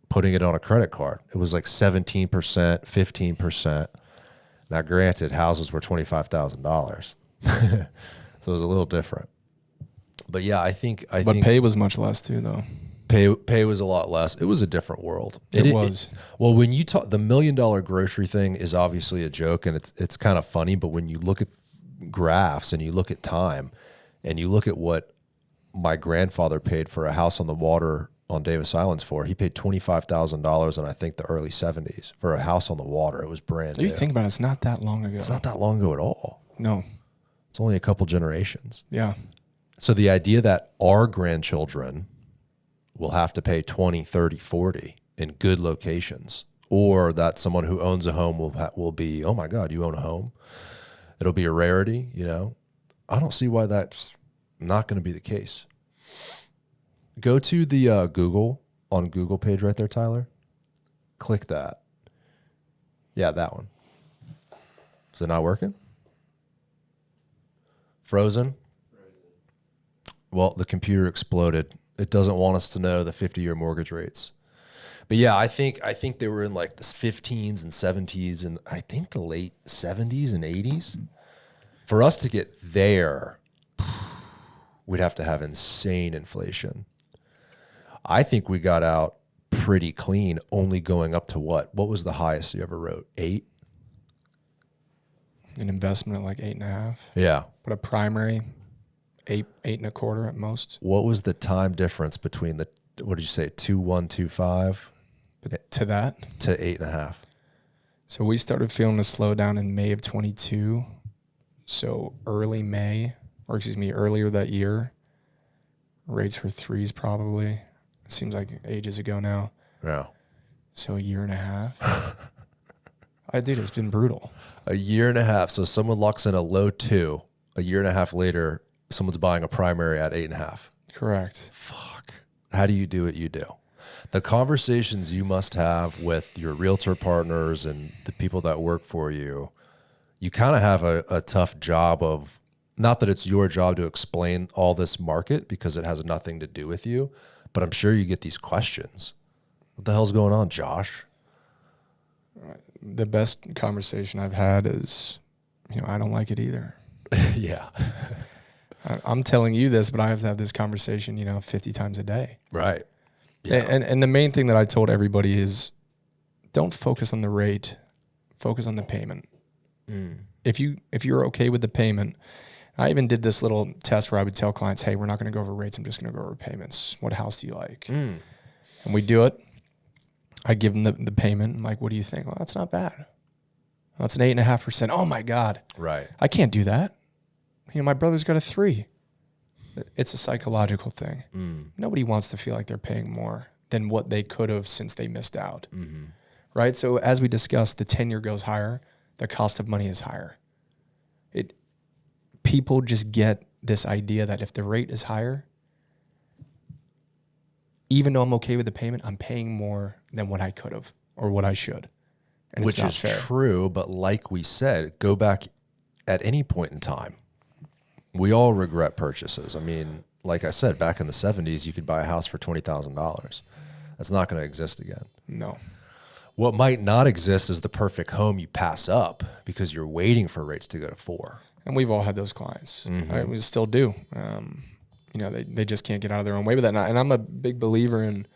Speaker 2: putting it on a credit card. It was like 17%, 15%. Now, granted, houses were $25,000, so it was a little different. But yeah, I think
Speaker 1: pay was much less too, though.
Speaker 2: Pay was a lot less. It was a different world.
Speaker 1: It was.
Speaker 2: Well, when you talk, the $1 million grocery thing is obviously a joke, and it's kind of funny. But when you look at graphs and you look at time, and you look at what my grandfather paid for a house on the water on Davis Islands for, he paid $25,000 in I think the early 70s for a house on the water. It was brand new.
Speaker 1: You think about it, it's not that long ago.
Speaker 2: It's not that long ago at all.
Speaker 1: No.
Speaker 2: It's only a couple generations.
Speaker 1: Yeah.
Speaker 2: So the idea that our grandchildren will have to pay 20, 30, 40 in good locations, or that someone who owns a home will be, oh my God, you own a home? It'll be a rarity, you know? I don't see why that's not going to be the case. Go to the Google page right there, Tyler. Click that. Yeah, that one. Is it not working? Frozen? Well, the computer exploded. It doesn't want us to know the 50-year mortgage rates. But yeah, I think they were in like the 15s and 70s and I think the late 70s and 80s. For us to get there, we'd have to have insane inflation. I think we got out pretty clean, only going up to what? What was the highest you ever wrote? 8?
Speaker 1: An investment at like 8.5.
Speaker 2: Yeah.
Speaker 1: But a primary, 8.25 at most.
Speaker 2: What was the time difference between the, what did you say, 2.125?
Speaker 1: To that?
Speaker 2: To 8.5.
Speaker 1: So we started feeling a slowdown in May of 22. So early May, or excuse me, earlier that year, rates were threes probably. It seems like ages ago now.
Speaker 2: Yeah.
Speaker 1: So a year and a half. Dude, it's been brutal.
Speaker 2: A year and a half. So someone locks in a low 2. A year and a half later, someone's buying a primary at 8.5.
Speaker 1: Correct.
Speaker 2: Fuck. How do you do what you do? The conversations you must have with your realtor partners and the people that work for you, you kind of have a tough job of, not that it's your job to explain all this market because it has nothing to do with you, but I'm sure you get these questions. What the hell's going on, Josh?
Speaker 1: The best conversation I've had is, I don't like it either.
Speaker 2: Yeah.
Speaker 1: I'm telling you this, but I have to have this conversation, 50 times a day.
Speaker 2: Right. Yeah.
Speaker 1: And the main thing that I told everybody is don't focus on the rate, focus on the payment. If you're okay with the payment, I even did this little test where I would tell clients, hey, we're not going to go over rates. I'm just going to go over payments. What house do you like? And we do it. I give them the payment. I'm like, what do you think? Well, that's not bad. That's an 8.5%. Oh my God.
Speaker 2: Right.
Speaker 1: I can't do that. My brother's got a 3. It's a psychological thing. Nobody wants to feel like they're paying more than what they could have since they missed out. Right? So as we discussed, the 10-year goes higher. The cost of money is higher. People just get this idea that if the rate is higher, even though I'm okay with the payment, I'm paying more than what I could have or what I should. And
Speaker 2: which
Speaker 1: it's not
Speaker 2: is
Speaker 1: fair.
Speaker 2: true, but like we said, go back at any point in time. We all regret purchases. I mean, like I said, back in the 70s, you could buy a house for $20,000. That's not going to exist again.
Speaker 1: No.
Speaker 2: What might not exist is the perfect home you pass up because you're waiting for rates to go to 4.
Speaker 1: And we've all had those clients. Right? We still do. They just can't get out of their own way with that. And I'm a big believer in,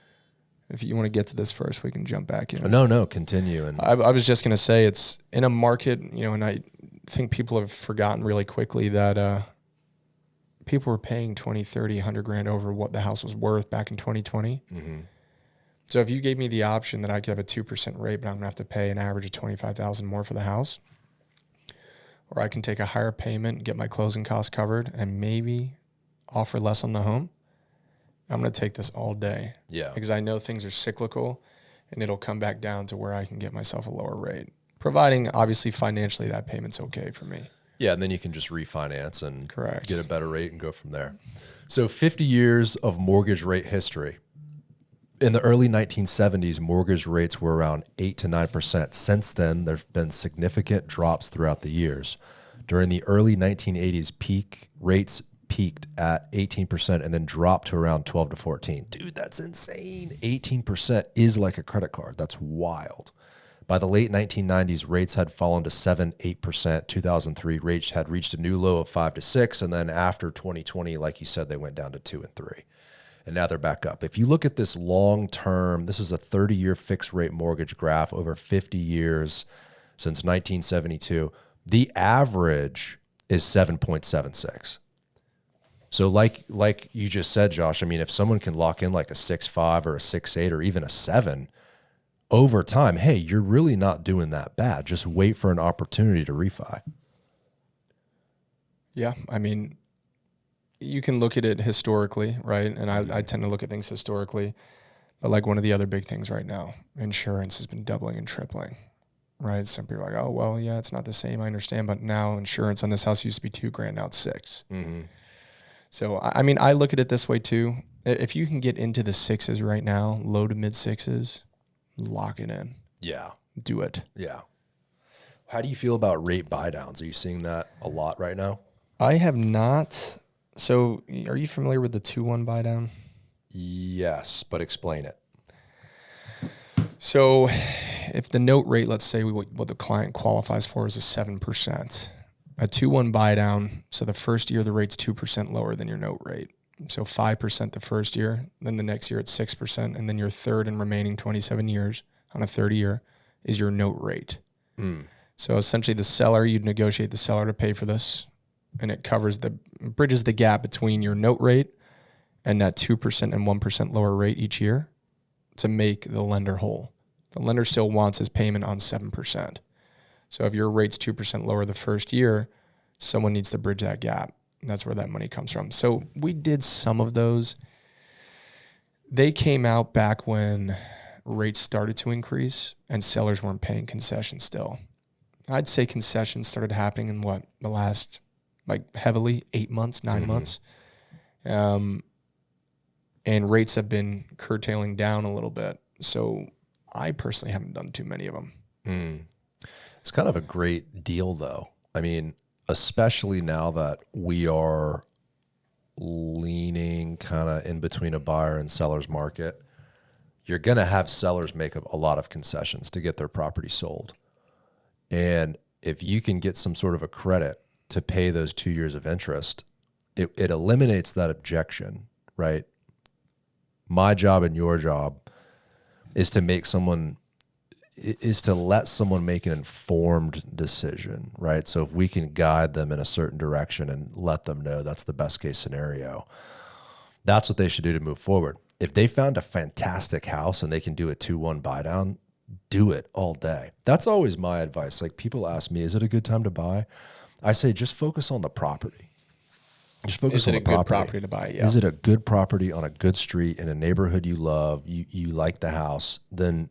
Speaker 1: if you want to get to this first, we can jump back in.
Speaker 2: No, continue. And
Speaker 1: I was just going to say, it's in a market, and I think people have forgotten really quickly that people were paying 20, 30, 100 grand over what the house was worth back in 2020. So if you gave me the option that I could have a 2% rate, but I'm going to have to pay an average of $25,000 more for the house, or I can take a higher payment, get my closing costs covered, and maybe offer less on the home, I'm going to take this all day.
Speaker 2: Yeah.
Speaker 1: Because I know things are cyclical, and it'll come back down to where I can get myself a lower rate, providing obviously financially that payment's okay for me.
Speaker 2: Yeah, and then you can just refinance and
Speaker 1: Correct.
Speaker 2: Get a better rate and go from there. So 50 years of mortgage rate history. In the early 1970s, mortgage rates were around 8 to 9%. Since then, there have been significant drops throughout the years. During the early 1980s, rates peaked at 18% and then dropped to around 12 to 14. Dude, that's insane. 18% is like a credit card. That's wild. By the late 1990s, rates had fallen to 7, 8%. 2003, rates had reached a new low of 5 to 6. And then after 2020, like you said, they went down to 2 and 3. And now they're back up. If you look at this long term, this is a 30-year fixed rate mortgage graph over 50 years since 1972. The average is 7.76. So like you just said, Josh, I mean, if someone can lock in like a 6.5 or a 6.8 or even a 7 over time, hey, you're really not doing that bad. Just wait for an opportunity to refi.
Speaker 1: Yeah, I mean, you can look at it historically, right? And I tend to look at things historically. But like one of the other big things right now, insurance has been doubling and tripling, right? Some people are like, oh, well, yeah, it's not the same. I understand. But now insurance on this house used to be $2,000, now it's $6,000. So, I mean, I look at it this way too. If you can get into the 6s right now, low to mid 6s, lock it in.
Speaker 2: Yeah.
Speaker 1: Do it.
Speaker 2: Yeah. How do you feel about rate buy downs? Are you seeing that a lot right now?
Speaker 1: I have not. So are you familiar with the 2-1 buy down?
Speaker 2: Yes, but explain it.
Speaker 1: So if the note rate, let's say what the client qualifies for is a 7%, a 2-1 buy down. So the first year, the rate's 2% lower than your note rate. So 5% the first year, then the next year it's 6%. And then your third and remaining 27 years on a 30-year is your note rate. So essentially the seller, you'd negotiate the seller to pay for this, and it bridges the gap between your note rate and that 2% and 1% lower rate each year to make the lender whole The lender still wants his payment on 7%. So if your rate's 2% lower the first year, someone needs to bridge that gap. And that's where that money comes from. So we did some of those. They came out back when rates started to increase and sellers weren't paying concessions still. I'd say concessions started happening in the last, heavily 8 months, 9 months. And rates have been curtailing down a little bit. So I personally haven't done too many of them.
Speaker 2: It's kind of a great deal, though. I mean, especially now that we are leaning kind of in between a buyer and seller's market, you're going to have sellers make a lot of concessions to get their property sold. And if you can get some sort of a credit to pay those 2 years of interest, it eliminates that objection, right? My job and your job is to let someone make an informed decision, right? So if we can guide them in a certain direction and let them know that's the best case scenario, that's what they should do to move forward. If they found a fantastic house and they can do a 2-1 buy down, do it all day. That's always my advice. Like, people ask me, is it a good time to buy? I say, just focus on the property. Just focus on the property. Is it a good property
Speaker 1: to buy? Yeah.
Speaker 2: Is it a good property on a good street in a neighborhood you love? You like the house? Then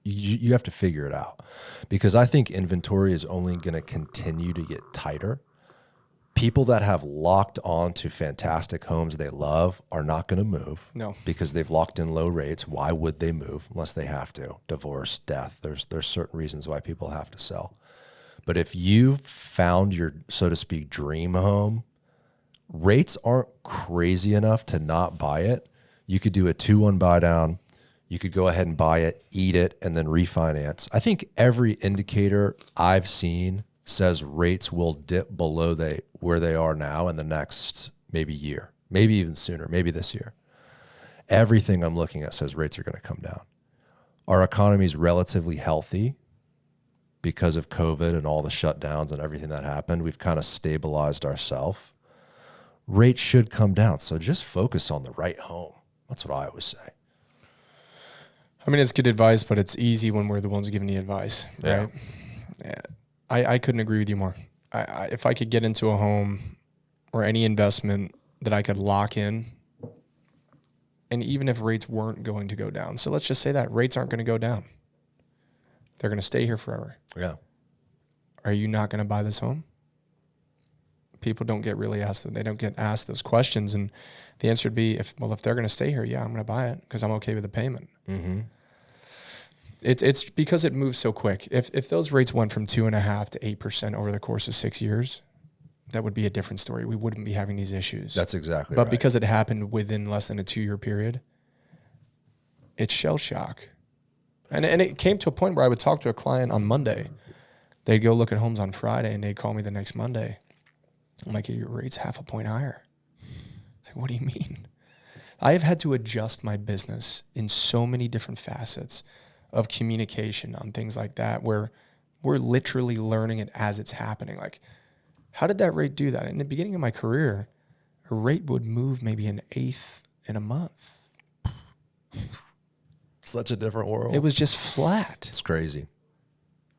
Speaker 2: you have to figure it out, because I think inventory is only going to continue to get tighter. People that have locked on to fantastic homes they love are not going to move.
Speaker 1: No.
Speaker 2: Because they've locked in low rates. Why would they move unless they have to? Divorce, death. There's certain reasons why people have to sell. But if you've found your, so to speak, dream home, rates aren't crazy enough to not buy it. You could do a 2-1 buy down. You could go ahead and buy it, eat it, and then refinance. I think every indicator I've seen says rates will dip below where they are now in the next maybe year, maybe even sooner, maybe this year. Everything I'm looking at says rates are going to come down. Our economy is relatively healthy because of COVID and all the shutdowns and everything that happened. We've kind of stabilized ourselves. Rates should come down. So just focus on the right home. That's what I always say.
Speaker 1: I mean, it's good advice, but it's easy when we're the ones giving the advice, right? Yeah. I couldn't agree with you more. If I could get into a home or any investment that I could lock in, and even if rates weren't going to go down, so let's just say that rates aren't going to go down. They're going to stay here forever.
Speaker 2: Yeah.
Speaker 1: Are you not going to buy this home? People don't get really asked, they don't get asked those questions. And the answer would be, if they're going to stay here, yeah, I'm going to buy it because I'm okay with the payment.
Speaker 2: Mm-hmm.
Speaker 1: It's because it moves so quick. If those rates went from 2.5% to 8% over the course of 6 years, that would be a different story. We wouldn't be having these issues.
Speaker 2: That's exactly right.
Speaker 1: But because it happened within less than a 2-year period, it's shell shock. And it came to a point where I would talk to a client on Monday. They'd go look at homes on Friday, and they'd call me the next Monday. I'm like, your rate's half a point higher. It's like, what do you mean? I have had to adjust my business in so many different facets of communication on things like that, where we're literally learning it as it's happening. Like, how did that rate do that? In the beginning of my career, a rate would move maybe an eighth in a month.
Speaker 2: Such a different world.
Speaker 1: It was just flat.
Speaker 2: It's crazy.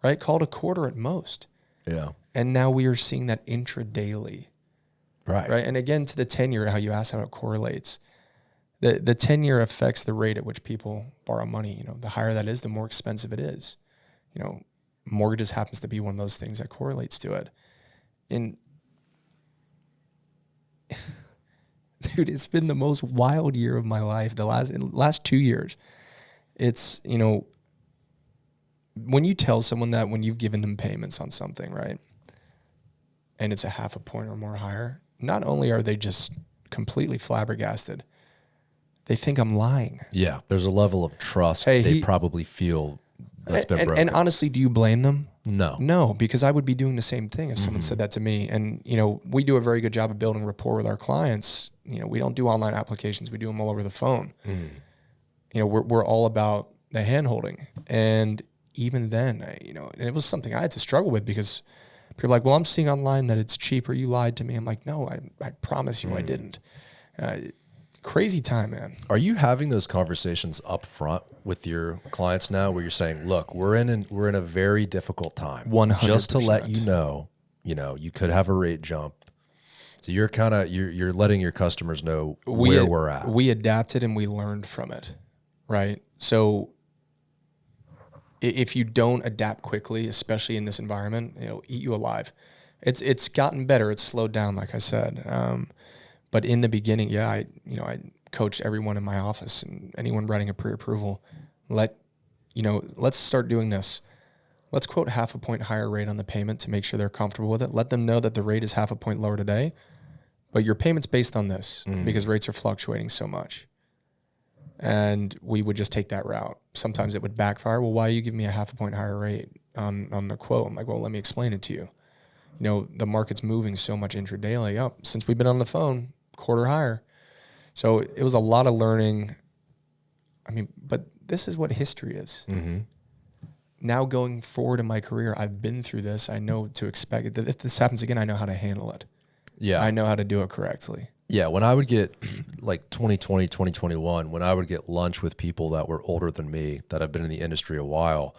Speaker 1: Right? Called a quarter at most.
Speaker 2: Yeah.
Speaker 1: And now we are seeing that intradaily.
Speaker 2: Right.
Speaker 1: Right. And again, to the 10-year, how you asked how it correlates. The 10-year affects the rate at which people borrow money. You know, the higher that is, the more expensive it is. You know, mortgages happens to be one of those things that correlates to it. And dude, it's been the most wild year of my life. The last 2 years. It's, you know, when you tell someone that when you've given them payments on something, right, and it's a half a point or more higher, not only are they just completely flabbergasted, they think I'm lying.
Speaker 2: Yeah, there's a level of trust they probably feel that's been broken.
Speaker 1: And honestly, do you blame them?
Speaker 2: No.
Speaker 1: No, because I would be doing the same thing if someone said that to me. And, you know, we do a very good job of building rapport with our clients. You know, we don't do online applications. We do them all over the phone. You know, we're all about the hand-holding. And even then, you know, and it was something I had to struggle with, because people are like, well, I'm seeing online that it's cheaper. You lied to me. I'm like, no, I promise you I didn't. crazy time, man.
Speaker 2: Are you having those conversations up front with your clients now where you're saying, look, we're in a very difficult time.
Speaker 1: 100%.
Speaker 2: Just to let you know, you could have a rate jump. So you're you're letting your customers know where we're at.
Speaker 1: We adapted and we learned from it, right? So if you don't adapt quickly, especially in this environment, it'll eat you alive. It's gotten better. It's slowed down, like I said. But in the beginning, I coached everyone in my office and anyone writing a pre-approval. Let's start doing this. Let's quote 0.5 point higher rate on the payment to make sure they're comfortable with it. Let them know that the rate is 0.5 point lower today, but your payment's based on this because rates are fluctuating so much. And we would just take that route. Sometimes it would backfire. Well, why are you giving me a 0.5 point higher rate on the quote? I'm like, well, let me explain it to you. The market's moving so much intraday. Since we've been on the phone, quarter higher. So it was a lot of learning. But this is what history is. Mm-hmm. Now going forward in my career, I've been through this. I know to expect it. If this happens again, I know how to handle it. Yeah. I know how to do it correctly.
Speaker 2: Yeah. When I would get 2020, 2021, when I would get lunch with people that were older than me, that have been in the industry a while,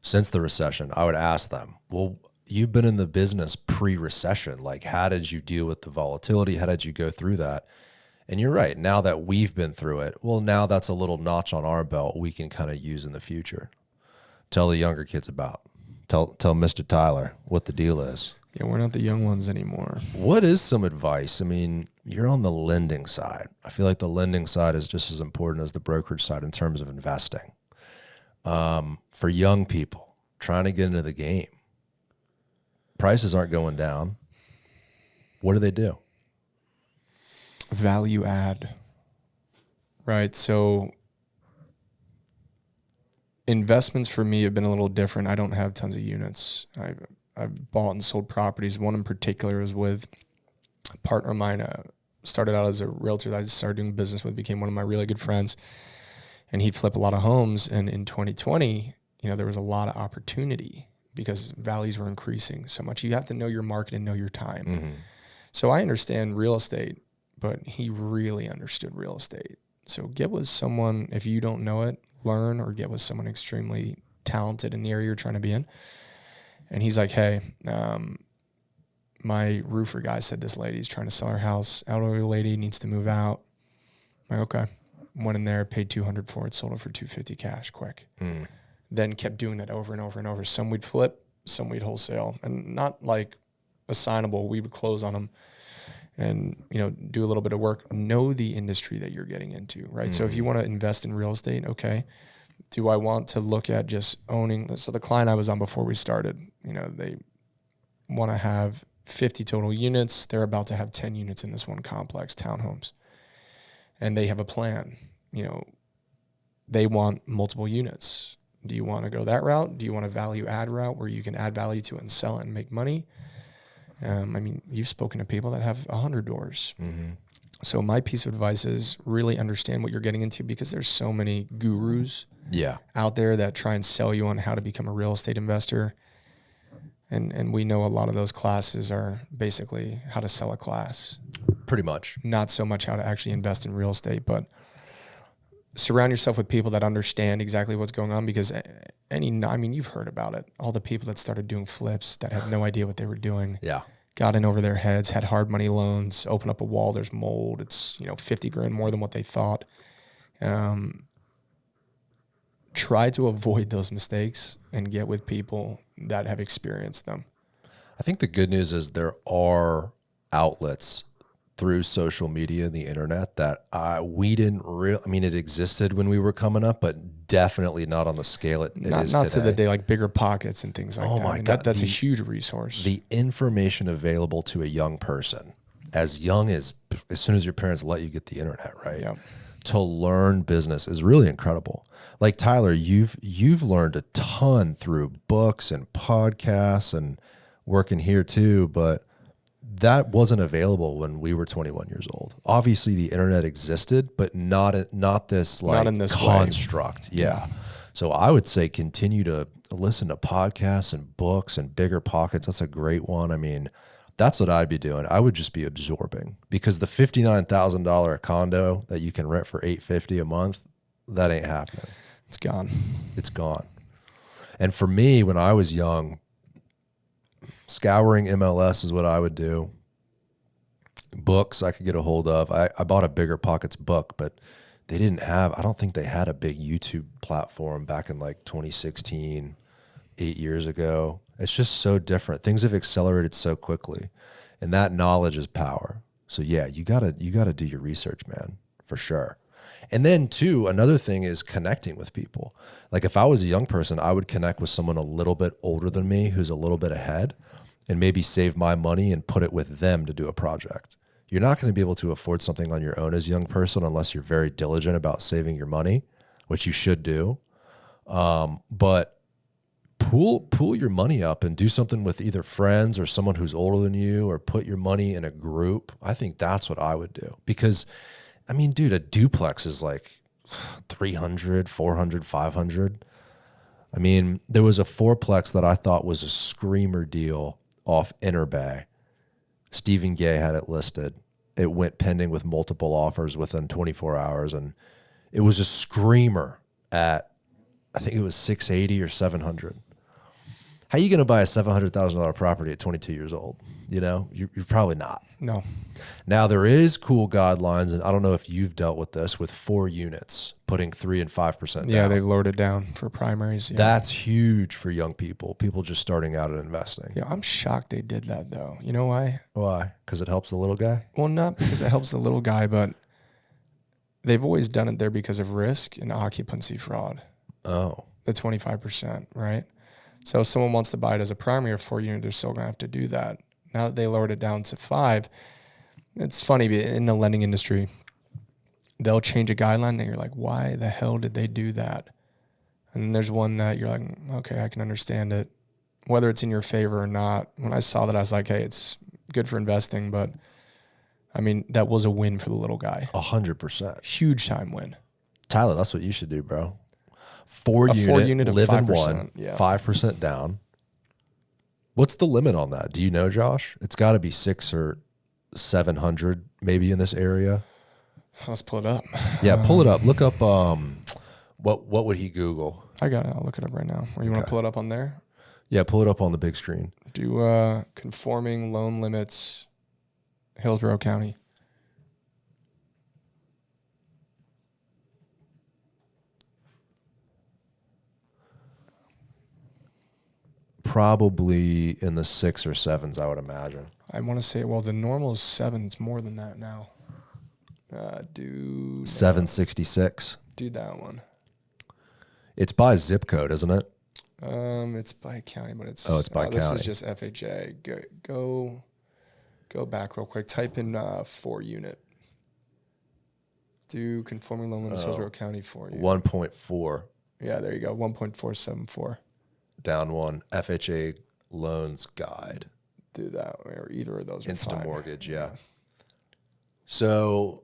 Speaker 2: since the recession, I would ask them, well, you've been in the business pre-recession. How did you deal with the volatility? How did you go through that? And you're right. Now that we've been through it, well, now that's a little notch on our belt we can kind of use in the future. Tell the younger kids about. Tell Mr. Tyler what the deal is.
Speaker 1: Yeah, we're not the young ones anymore.
Speaker 2: What is some advice? You're on the lending side. I feel like the lending side is just as important as the brokerage side in terms of investing. For young people trying to get into the game, prices aren't going down. What do they do?
Speaker 1: Value add, right? So investments for me have been a little different. I don't have tons of units. I've bought and sold properties. One in particular was with a partner of mine. Started out as a realtor that I started doing business with, became one of my really good friends, and he'd flip a lot of homes. And in 2020, there was a lot of opportunity because values were increasing so much. You have to know your market and know your time. Mm-hmm. So I understand real estate, but he really understood real estate. So get with someone, if you don't know it, learn, or get with someone extremely talented in the area you're trying to be in. And he's like, hey, my roofer guy said this lady's trying to sell her house. Elderly lady needs to move out. I'm like, okay. Went in there, paid $200 for it, sold it for $250 cash, quick. Then kept doing that over and over and over. Some we'd flip, some we'd wholesale, and not assignable. We would close on them and do a little bit of work. Know the industry that you're getting into, right? So if you want to invest in real estate, okay. Do I want to look at just owning? So the client I was on before we started, they want to have 50 total units. They're about to have 10 units in this one complex, townhomes. And they have a plan. They want multiple units. Do you want to go that route? Do you want a value add route where you can add value to it and sell it and make money? You've spoken to people that have 100 doors. Mm-hmm. So my piece of advice is really understand what you're getting into, because there's so many gurus out there that try and sell you on how to become a real estate investor. And we know a lot of those classes are basically how to sell a class.
Speaker 2: Pretty much.
Speaker 1: Not so much how to actually invest in real estate, but surround yourself with people that understand exactly what's going on, because you've heard about it. All the people that started doing flips that had no idea what they were doing. Yeah. Got in over their heads, had hard money loans, open up a wall, there's mold. It's, $50,000 more than what they thought. Try to avoid those mistakes and get with people that have experienced them.
Speaker 2: I think the good news is there are outlets through social media and the internet that we didn't it existed when we were coming up, but definitely not on the scale it is today.
Speaker 1: Not to the day, like Bigger Pockets and things like that. Oh my God. That's a huge resource.
Speaker 2: The information available to a young person, as young as soon as your parents let you get the internet, right? Yeah. To learn business is really incredible. Like Tyler, you've learned a ton through books and podcasts and working here too, but that wasn't available when we were 21 years old. Obviously, the internet existed, but not this
Speaker 1: not in this
Speaker 2: construct. Way. Yeah. So I would say continue to listen to podcasts and books and Bigger Pockets. That's a great one. That's what I'd be doing. I would just be absorbing, because the $59,000 condo that you can rent for $850 a month, that ain't happening.
Speaker 1: It's gone.
Speaker 2: It's gone. And for me, when I was young, scouring MLS is what I would do. Books I could get a hold of. I bought a Bigger Pockets book, but they didn't have, I don't think they had a big YouTube platform back in like 2016, 8 years ago. It's just so different. Things have accelerated so quickly, and that knowledge is power. So yeah, you gotta do your research, man, for sure. And then too, another thing is connecting with people. Like if I was a young person, I would connect with someone a little bit older than me who's a little bit ahead, and maybe save my money and put it with them to do a project. You're not going to be able to afford something on your own as a young person unless you're very diligent about saving your money, which you should do. But pool your money up and do something with either friends or someone who's older than you, or put your money in a group. I think that's what I would do, because I mean, dude, a duplex is like 300, 400, 500. I mean, there was a fourplex that I thought was a screamer deal off Inner Bay. Stephen Gay had it listed. It went pending with multiple offers within 24 hours, and it was a screamer at, I think it was 680 or 700. How are you going to buy a $700,000 property at 22 years old? You know, you're probably not.
Speaker 1: No.
Speaker 2: Now, there is cool guidelines, and I don't know if you've dealt with this, with 4 units, putting 3 and 5% down.
Speaker 1: Yeah, they've lowered it down for primaries. Yeah.
Speaker 2: That's huge for young people just starting out and investing.
Speaker 1: Yeah, I'm shocked they did that, though. You know why?
Speaker 2: Why? Because it helps the little guy?
Speaker 1: Well, not because it helps the little guy, but they've always done it there because of risk and occupancy fraud.
Speaker 2: Oh.
Speaker 1: The 25%, right? So if someone wants to buy it as a primary or 4 unit, they're still going to have to do that. Now that they lowered it down to 5, it's funny, in the lending industry, they'll change a guideline and you're like, why the hell did they do that? And then there's one that you're like, okay, I can understand it, whether it's in your favor or not. When I saw that, I was like, hey, it's good for investing, but I mean, that was a win for the little guy.
Speaker 2: 100%.
Speaker 1: Huge time win.
Speaker 2: Tyler, that's what you should do, bro. 4 unit, live in one,
Speaker 1: yeah.
Speaker 2: 5% down. What's the limit on that? Do you know, Josh? It's got to be 600 or 700 maybe in this area.
Speaker 1: Let's pull it up.
Speaker 2: Yeah, pull it up. Look up what would he Google?
Speaker 1: I got it. I'll look it up right now. Or you want to pull it up on there?
Speaker 2: Yeah, pull it up on the big screen.
Speaker 1: Do conforming loan limits, Hillsborough County.
Speaker 2: Probably in the 6 or 7s, I would imagine.
Speaker 1: I want to say, well, the normal is 7. It's more than that now. Do
Speaker 2: 766.
Speaker 1: Do that one.
Speaker 2: It's by zip code, isn't it?
Speaker 1: It's by county, but it's
Speaker 2: it's by county.
Speaker 1: This is just FHA. Go back real quick. Type in 4 unit. Do conforming loan limits Hillsborough County for you.
Speaker 2: 1.4.
Speaker 1: Yeah, there you go. 1.474.
Speaker 2: Down one. FHA loans guide.
Speaker 1: Do that, or either of those are
Speaker 2: Instant
Speaker 1: fine.
Speaker 2: mortgage, yeah. So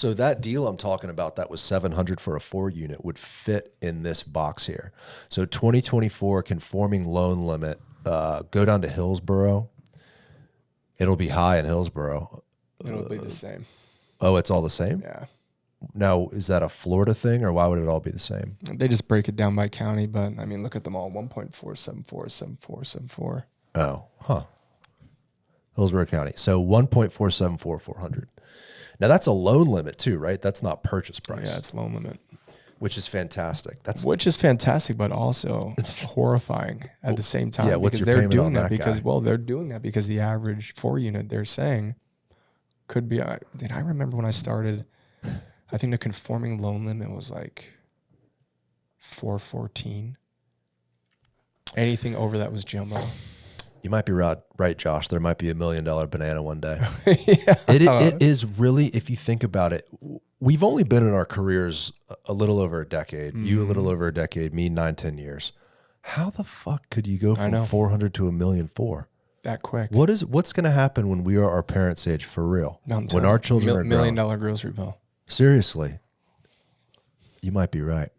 Speaker 2: that deal I'm talking about that was 700 for a 4 unit would fit in this box here. So 2024 conforming loan limit, go down to Hillsborough. It'll be high in Hillsborough.
Speaker 1: It'll be the same.
Speaker 2: Oh, it's all the same?
Speaker 1: Yeah.
Speaker 2: Now, is that a Florida thing, or why would it all be the same?
Speaker 1: They just break it down by county, but I mean, look at them all. 1.4747474.
Speaker 2: Oh, huh. Hillsborough County. So 1.474400. Now that's a loan limit too, right? That's not purchase price.
Speaker 1: Yeah, it's loan limit.
Speaker 2: Which is fantastic.
Speaker 1: Which is fantastic, but also horrifying at the same time.
Speaker 2: Yeah, what's
Speaker 1: because
Speaker 2: your
Speaker 1: they're
Speaker 2: payment
Speaker 1: doing
Speaker 2: on
Speaker 1: that
Speaker 2: that
Speaker 1: because
Speaker 2: guy?
Speaker 1: well, they're doing that because the average 4 unit they're saying could be. Did I remember when I started? I think the conforming loan limit was like 414. Anything over that was jumbo.
Speaker 2: You might be right, Josh. There might be $1 million banana one day.
Speaker 1: Yeah.
Speaker 2: It is really, if you think about it, we've only been in our careers a little over a decade. You a little over a decade, me 9-10 years. How the fuck could you go from 400 to $1.4 million?
Speaker 1: That quick.
Speaker 2: What's going to happen when we are our parents' age for real? When our children are
Speaker 1: $1 million
Speaker 2: grown?
Speaker 1: grocery bill.
Speaker 2: Seriously, you might be right.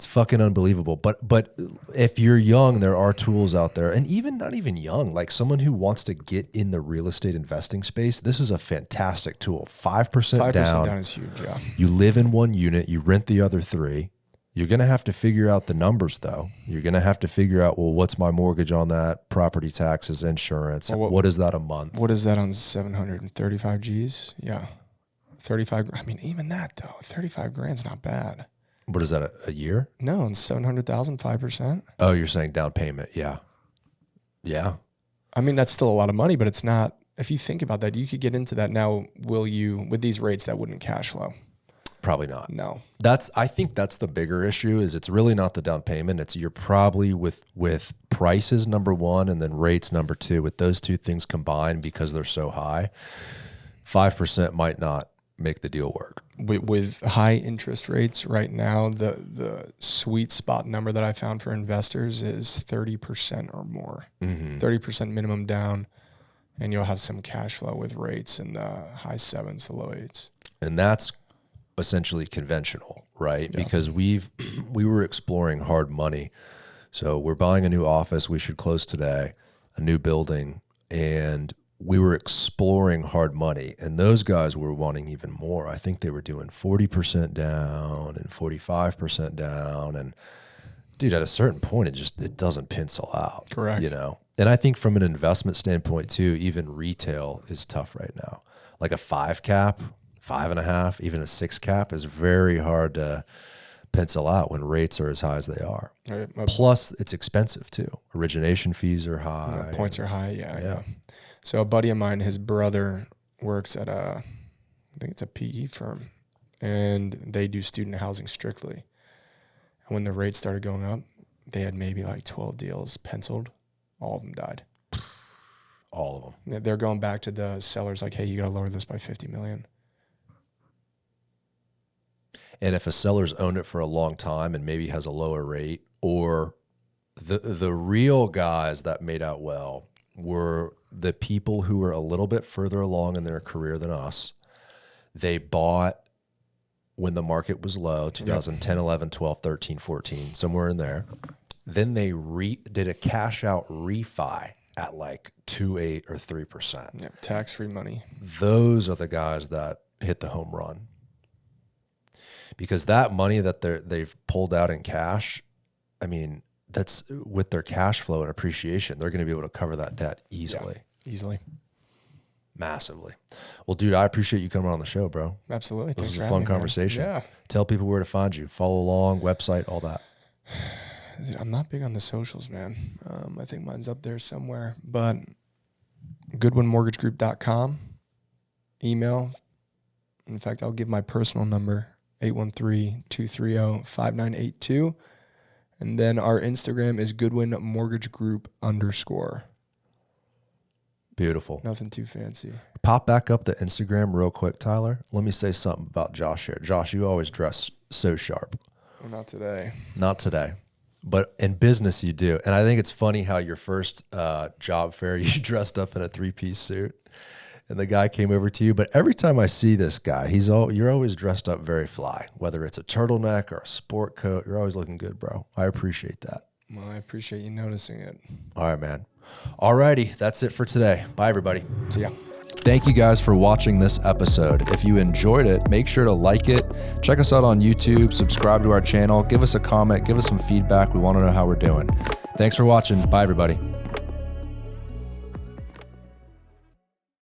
Speaker 2: It's fucking unbelievable. But if you're young, there are tools out there, and even not even young, like someone who wants to get in the real estate investing space, this is a fantastic tool. 5% down.
Speaker 1: down is huge, yeah.
Speaker 2: You live in one unit, you rent the other 3. You're going to have to figure out the numbers, though. You're going to have to figure out, well, what's my mortgage on that, property taxes, insurance, what is that a month?
Speaker 1: What is that on 735 Gs? Yeah. 35, I mean, even that, though, 35 grand's not bad.
Speaker 2: What is that, a year?
Speaker 1: No, it's 700,000, 5%.
Speaker 2: Oh, you're saying down payment. Yeah. Yeah.
Speaker 1: I mean, that's still a lot of money, but it's not. If you think about that, you could get into that now. Will you, with these rates, that wouldn't cash flow?
Speaker 2: Probably not.
Speaker 1: No.
Speaker 2: I think that's the bigger issue is it's really not the down payment. It's you're probably with prices, number one, and then rates, number two. With those two things combined, because they're so high, 5% might not make the deal work.
Speaker 1: With high interest rates right now, the sweet spot number that I found for investors is 30% or more. 30% minimum down, and you'll have some cash flow with rates in the high 7s to low 8s.
Speaker 2: And that's essentially conventional, right?
Speaker 1: Yeah.
Speaker 2: Because we were exploring hard money. So we're buying a new office. We should close today, a new building, and we were exploring hard money, and those guys were wanting even more. I think they were doing 40% down and 45% down. And dude, at a certain point, it doesn't pencil out.
Speaker 1: Correct.
Speaker 2: You know? And I think from an investment standpoint too, even retail is tough right now. Like a 5 cap, 5.5, even a 6 cap is very hard to pencil out when rates are as high as they are.
Speaker 1: Right.
Speaker 2: Plus it's expensive too. Origination fees are high.
Speaker 1: Points are high. Yeah. So a buddy of mine, his brother works at I think it's a PE firm, and they do student housing strictly. And when the rates started going up, they had maybe like 12 deals penciled. All of them died.
Speaker 2: All of them.
Speaker 1: They're going back to the sellers like, hey, you got to lower this by 50 million.
Speaker 2: And if a seller's owned it for a long time and maybe has a lower rate, or the real guys that made out well were the people who were a little bit further along in their career than us. They bought when the market was low, 2010, 11, 12, 13, 14, somewhere in there. Then they did a cash out refi at like 2.8 or 3%.
Speaker 1: Yeah, tax-free money.
Speaker 2: Those are the guys that hit the home run. Because that money that they've pulled out in cash, I mean, that's with their cash flow and appreciation, they're going to be able to cover that debt easily.
Speaker 1: Yeah, easily.
Speaker 2: Massively. Well, dude, I appreciate you coming on the show, bro.
Speaker 1: Absolutely.
Speaker 2: This was a fun conversation.
Speaker 1: Yeah.
Speaker 2: Tell people where to find you. Follow along, website, all that.
Speaker 1: I'm not big on the socials, man. I think mine's up there somewhere. But GoodwinMortgageGroup.com. Email. In fact, I'll give my personal number, 813-230-5982. And then our Instagram is Goodwin Mortgage Group _.
Speaker 2: Beautiful.
Speaker 1: Nothing too fancy.
Speaker 2: Pop back up the Instagram real quick, Tyler. Let me say something about Josh here. Josh, you always dress so sharp.
Speaker 1: Well, not today.
Speaker 2: Not today. But in business, you do. And I think it's funny how your first job fair, you dressed up in a 3-piece suit. And the guy came over to you. But every time I see this guy, you're always dressed up very fly. Whether it's a turtleneck or a sport coat, you're always looking good, bro. I appreciate that.
Speaker 1: Well, I appreciate you noticing it.
Speaker 2: All right, man. All righty. That's it for today. Bye, everybody.
Speaker 1: See ya.
Speaker 2: Thank you guys for watching this episode. If you enjoyed it, make sure to like it. Check us out on YouTube, subscribe to our channel, give us a comment, give us some feedback. We want to know how we're doing. Thanks for watching. Bye, everybody.